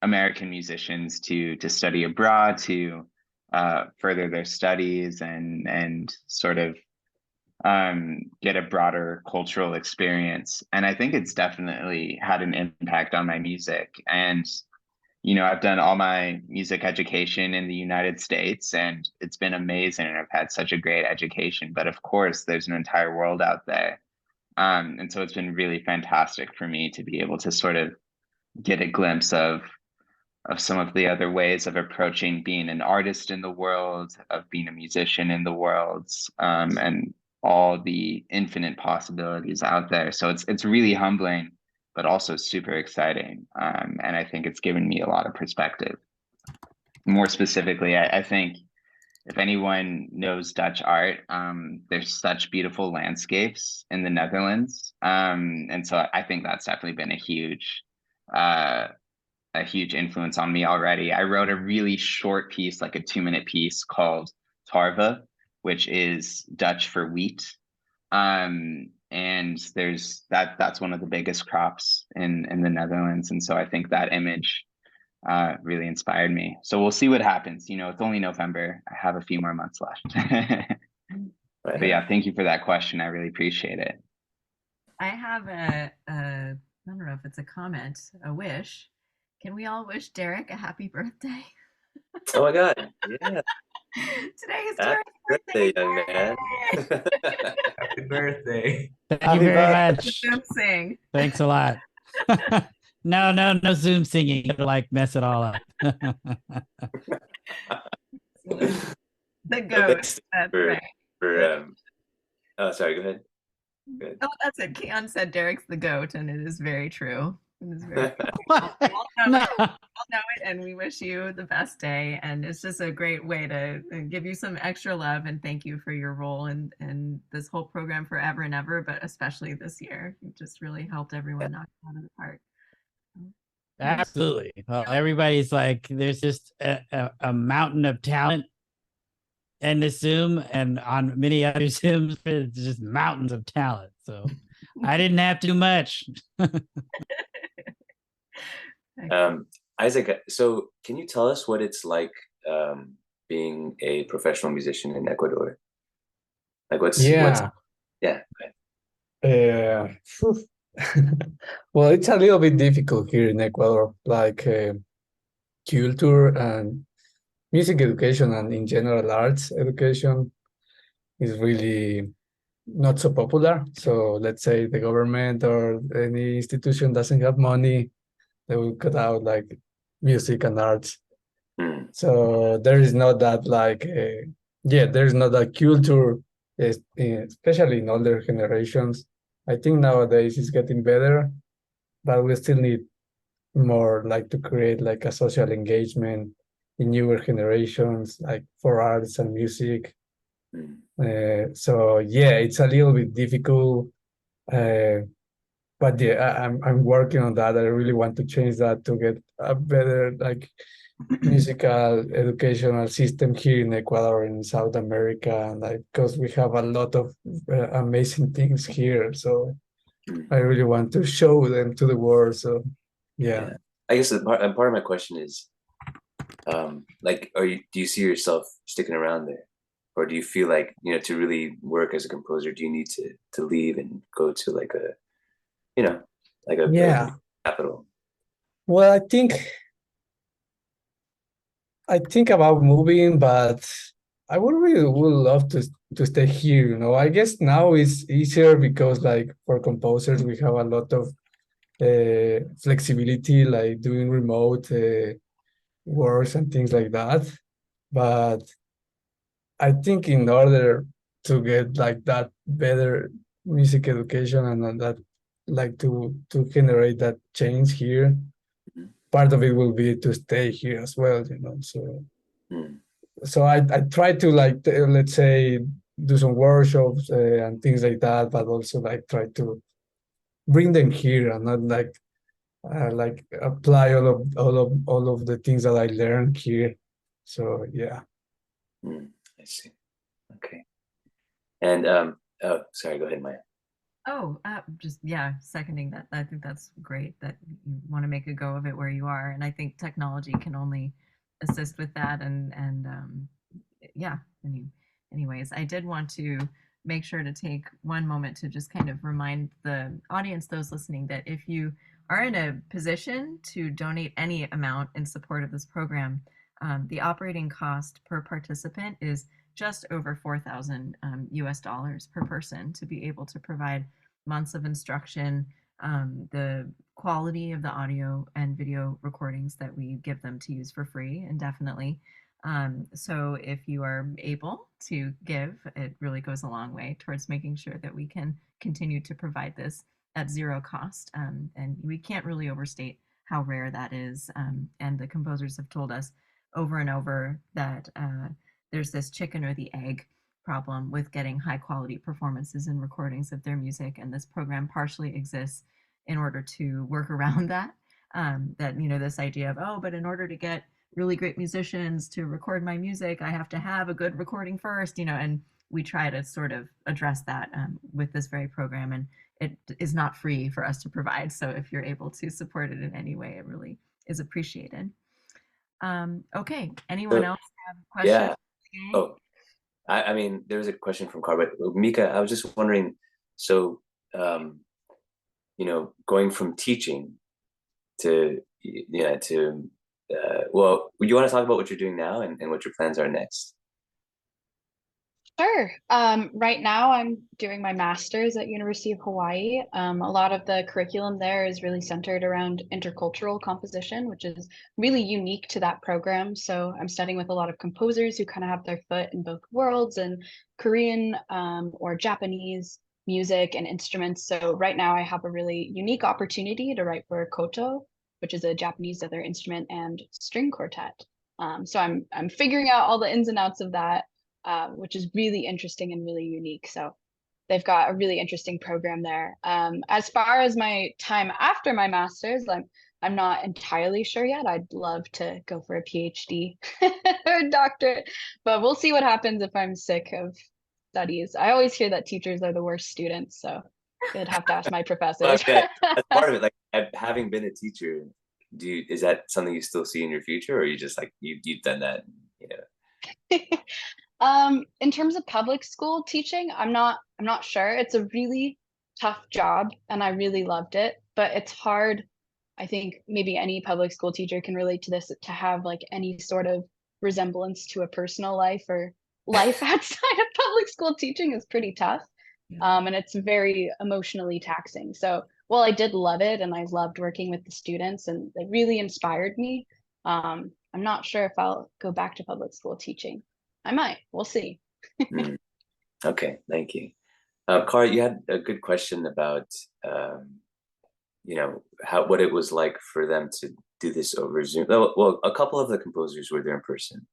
American musicians to study abroad, to further their studies and sort of get a broader cultural experience. And I think it's definitely had an impact on my music. And you know, I've done all my music education in the United States, and it's been amazing, and I've had such a great education. But of course, there's an entire world out there. And so it's been really fantastic for me to be able to sort of get a glimpse of some of the other ways of approaching being an artist in the world, of being a musician in the world, and all the infinite possibilities out there. So it's really humbling, but also super exciting. And I think it's given me a lot of perspective. More specifically, I think if anyone knows Dutch art, there's such beautiful landscapes in the Netherlands. And so I think that's definitely been a huge influence on me already. I wrote a really short piece, like a 2-minute piece called Tarwe, which is Dutch for wheat. And that's one of the biggest crops in the Netherlands. And so I think that image really inspired me. So we'll see what happens. You know, it's only November. I have a few more months left. But yeah, thank you for that question. I really appreciate it. I have I don't know if it's a comment, a wish. Can we all wish Derek a happy birthday? Oh my God, yeah. Today is Happy Derek's birthday, young man. Happy birthday. Thank you very much. Zoom sing. Thanks a lot. No Zoom singing. It'll like mess it all up. The goat. That's right. Oh, sorry, go ahead. Oh, that's it. Keon said Derek's the goat, and it is very true. It is very true. No. know it, and we wish you the best day. And it's just a great way to give you some extra love and thank you for your role in this whole program forever and ever, but especially this year. You just really helped everyone knock it out of the park. Absolutely. Well, everybody's like, there's just a mountain of talent in the Zoom and on many other Zooms, it's just mountains of talent. So I didn't have to do much. Isaac, so can you tell us what it's like being a professional musician in Ecuador? Like what's yeah. Well, it's a little bit difficult here in Ecuador, like culture and music education and in general arts education is really not so popular. So let's say the government or any institution doesn't have money, they will cut out like music and arts. So there is not that like, there's not that culture, especially in older generations. I think nowadays it's getting better, but we still need more like to create like a social engagement in newer generations, like for arts and music. So yeah, it's a little bit difficult, but yeah, I'm working on that. I really want to change that to get a better like musical educational system here in Ecuador in South America, like because we have a lot of amazing things here. So I really want to show them to the world. So yeah. I guess part of my question is, like, do you see yourself sticking around there, or do you feel like, you know, to really work as a composer, do you need to leave and go to like a, you know, like a capital? Well, I think about moving, but I would love to stay here. You know, I guess now it's easier because like for composers we have a lot of flexibility, like doing remote works and things like that. But I think in order to get like that better music education and that like to generate that change here, part of it will be to stay here as well, you know. So I try to like let's say do some workshops and things like that, but also like try to bring them here and not like apply all of the things that I learned here. So yeah. I see. Okay. And oh, sorry, go ahead, Maya. Oh, just seconding that. I think that's great that you want to make a go of it where you are, and I think technology can only assist with that. And anyways, I did want to make sure to take one moment to just kind of remind the audience, those listening, that if you are in a position to donate any amount in support of this program, the operating cost per participant is just over $4,000 US dollars per person to be able to provide months of instruction, the quality of the audio and video recordings that we give them to use for free indefinitely. So if you are able to give, it really goes a long way towards making sure that we can continue to provide this at zero cost. And we can't really overstate how rare that is. And the composers have told us over and over that there's this chicken or the egg problem with getting high quality performances and recordings of their music, and this program partially exists in order to work around that. That, you know, this idea of, but in order to get really great musicians to record my music, I have to have a good recording first, you know, and we try to sort of address that with this very program, and it is not free for us to provide. So if you're able to support it in any way, it really is appreciated. Okay, anyone else have questions? Yeah. Oh, I mean, there's a question from Carl, but Mieke, I was just wondering, so, you know, going from teaching to, well, you want to talk about what you're doing now and what your plans are next? Sure. Right now I'm doing my master's at University of Hawaii. A lot of the curriculum there is really centered around intercultural composition, which is really unique to that program. So I'm studying with a lot of composers who kind of have their foot in both worlds, and Korean or Japanese music and instruments. So right now I have a really unique opportunity to write for koto, which is a Japanese other instrument and string quartet. So I'm figuring out all the ins and outs of that, which is really interesting and really unique. So they've got a really interesting program there. As far as my time after my master's, I'm not entirely sure yet. I'd love to go for a PhD or a doctorate, but we'll see what happens if I'm sick of studies. I always hear that teachers are the worst students, so I'd have to ask my professors. Okay, that's part of it. Like having been a teacher, is that something you still see in your future, or you just like you've done that? In terms of public school teaching, I'm not sure. It's a really tough job and I really loved it, but it's hard. I think maybe any public school teacher can relate to this, to have like any sort of resemblance to a personal life or life outside of public school teaching is pretty tough. And it's very emotionally taxing. So while I did love it and I loved working with the students and they really inspired me, I'm not sure if I'll go back to public school teaching. I might. We'll see. Okay, thank you. Cara, you had a good question about, what it was like for them to do this over Zoom. Well, a couple of the composers were there in person.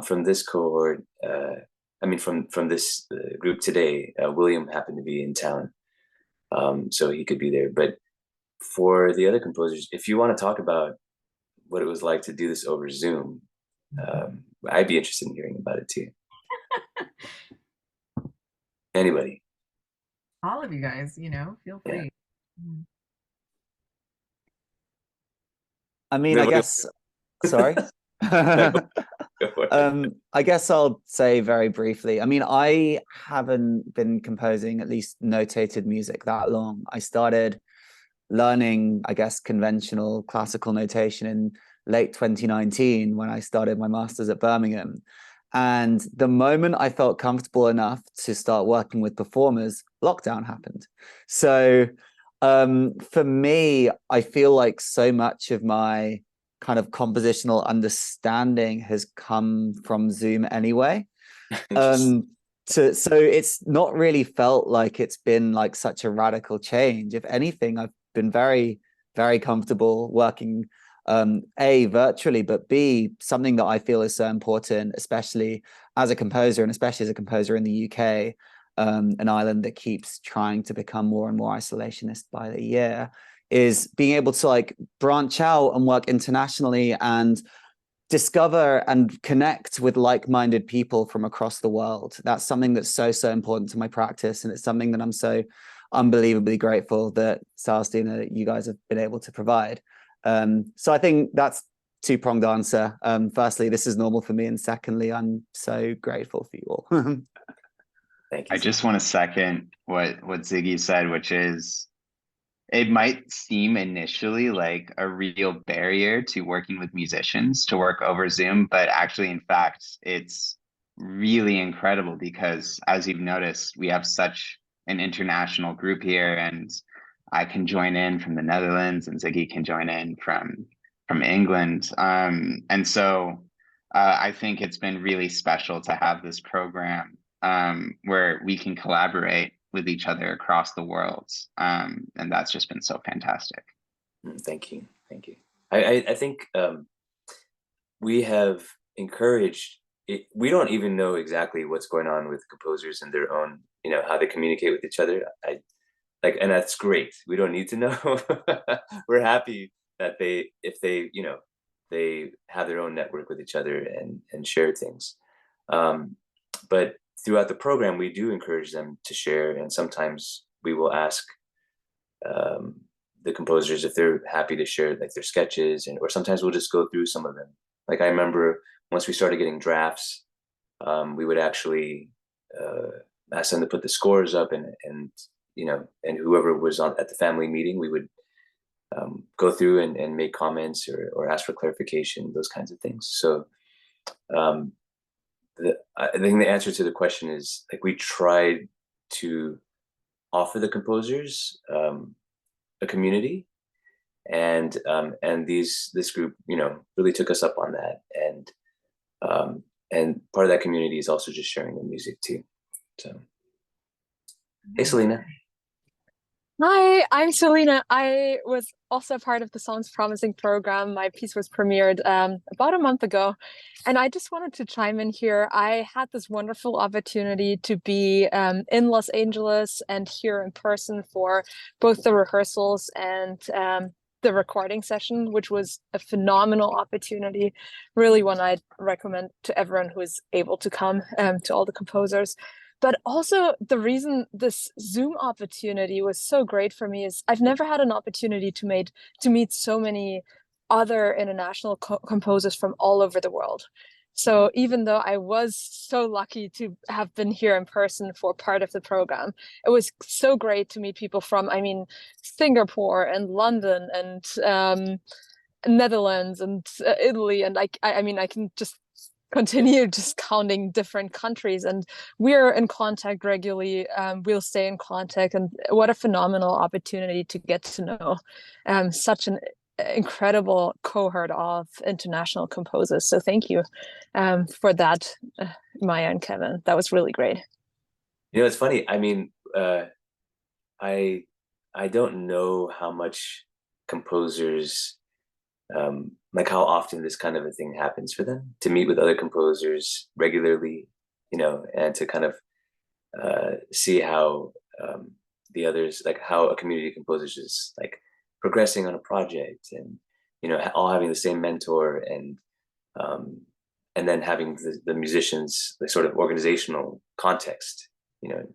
From this cohort, from this group today, William happened to be in town, so he could be there. But for the other composers, if you want to talk about what it was like to do this over Zoom, I'd be interested in hearing about it too. Anybody? All of you guys, feel free. Yeah. I mean, I guess, sorry. I guess I'll say very briefly. I mean, I haven't been composing at least notated music that long. I started learning, I guess, conventional classical notation in late 2019 when I started my master's at Birmingham. And the moment I felt comfortable enough to start working with performers, lockdown happened. So for me, I feel like so much of my kind of compositional understanding has come from Zoom anyway. So it's not really felt like it's been like such a radical change. If anything, I've been very, very comfortable working A, virtually, but B, something that I feel is so important, especially as a composer and especially as a composer in the UK, an island that keeps trying to become more and more isolationist by the year, is being able to like branch out and work internationally and discover and connect with like-minded people from across the world. That's something that's so, so important to my practice. And it's something that I'm so unbelievably grateful that Celestina, you guys have been able to provide. So I think that's two-pronged answer. Firstly, this is normal for me. And secondly, I'm so grateful for you all. Thank you. I just want to second what Ziggy said, which is it might seem initially like a real barrier to working with musicians to work over Zoom, but actually, in fact, it's really incredible because, as you've noticed, we have such an international group here, and I can join in from the Netherlands, and Ziggy can join in from England, and so I think it's been really special to have this program where we can collaborate with each other across the world, and that's just been so fantastic. Thank you. I think we have encouraged it. We don't even know exactly what's going on with composers and their own, how they communicate with each other. And that's great. We don't need to know. We're happy that if they have their own network with each other and share things. But throughout the program, we do encourage them to share, and sometimes we will ask the composers if they're happy to share like their sketches, or sometimes we'll just go through some of them. Like I remember once we started getting drafts, we would actually ask them to put the scores up, and whoever was at the family meeting, we would go through and make comments or ask for clarification, those kinds of things. So I think the answer to the question is like we tried to offer the composers a community, and this group really took us up on that, and part of that community is also just sharing the music too. So, hey, Selena. Hi, I'm Selena. I was also part of the Sounds Promising program. My piece was premiered about a month ago. And I just wanted to chime in here. I had this wonderful opportunity to be in Los Angeles and here in person for both the rehearsals and the recording session, which was a phenomenal opportunity. Really one I'd recommend to everyone who is able to come, to all the composers. But also the reason this Zoom opportunity was so great for me is I've never had an opportunity to meet so many other international composers from all over the world. So even though I was so lucky to have been here in person for part of the program, it was so great to meet people from, I mean, Singapore and London and Netherlands and Italy, and I mean, I can just continue just counting different countries, and we're in contact regularly. We'll stay in contact, and what a phenomenal opportunity to get to know such an incredible cohort of international composers. So thank you for that, Maya and Kevin. That was really great. You know, it's funny. I mean, I don't know how much composers like how often this kind of a thing happens for them to meet with other composers regularly, you know, and to kind of see how the others, like how a community of composers is like progressing on a project, and you know, all having the same mentor, and then having the musicians, the sort of organizational context, you know,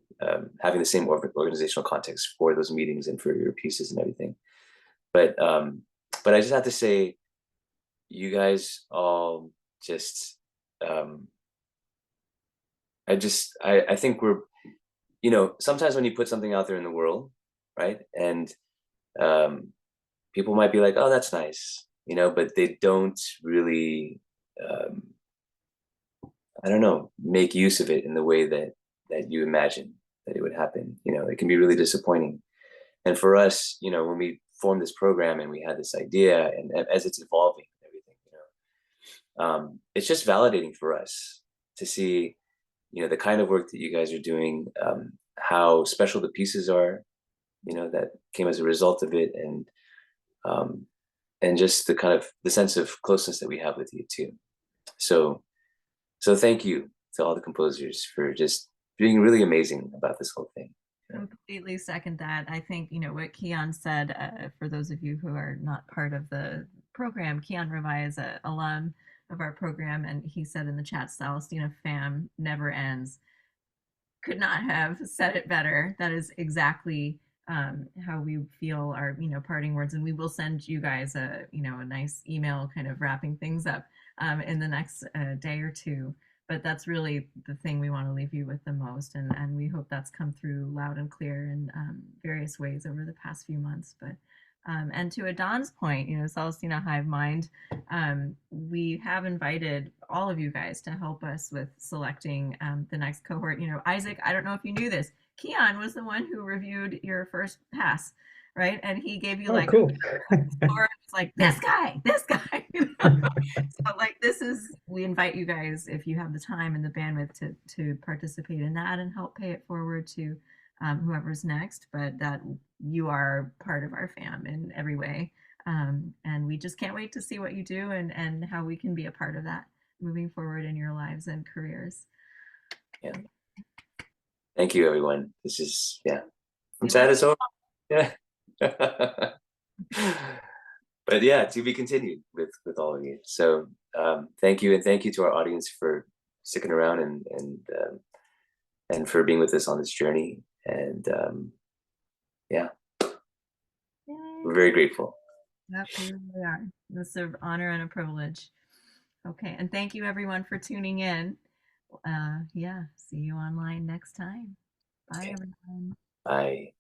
having the same organizational context for those meetings and for your pieces and everything. But I just have to say, you guys all just, I think we're, you know, sometimes when you put something out there in the world, right, and people might be like, oh, that's nice, you know, but they don't really, I don't know, make use of it in the way that you imagine that it would happen. You know, it can be really disappointing. And for us, you know, when we formed this program and we had this idea, and as it's evolving and everything, you know, it's just validating for us to see, you know, the kind of work that you guys are doing, how special the pieces are, you know, that came as a result of it, and just the kind of the sense of closeness that we have with you too. So thank you to all the composers for just being really amazing about this whole thing. Completely second that. I think, you know, what Keon said, for those of you who are not part of the program, Keon Revai is an alum of our program, and he said in the chat, Celestina fam never ends. Could not have said it better. That is exactly how we feel our, you know, parting words. And we will send you guys a, you know, a nice email kind of wrapping things up in the next day or two. But that's really the thing we want to leave you with the most. And we hope that's come through loud and clear in various ways over the past few months. But and to Adon's point, you know, Celestina Hive Mind, we have invited all of you guys to help us with selecting the next cohort. You know, Isaac, I don't know if you knew this, Keon was the one who reviewed your first pass, right? And he gave you like, cool. It's like this guy, you know? So like this is, we invite you guys, if you have the time and the bandwidth to participate in that and help pay it forward to whoever's next, but that you are part of our fam in every way. And we just can't wait to see what you do and how we can be a part of that moving forward in your lives and careers. Yeah. Thank you, everyone. This is, yeah. I'm sad it's over. Yeah. But yeah, to be continued with all of you. So thank you, and thank you to our audience for sticking around and for being with us on this journey. And yeah, we're very grateful. Yep, we really are. It's an honor and a privilege. Okay, and thank you everyone for tuning in. Yeah, see you online next time. Bye, everyone. Bye.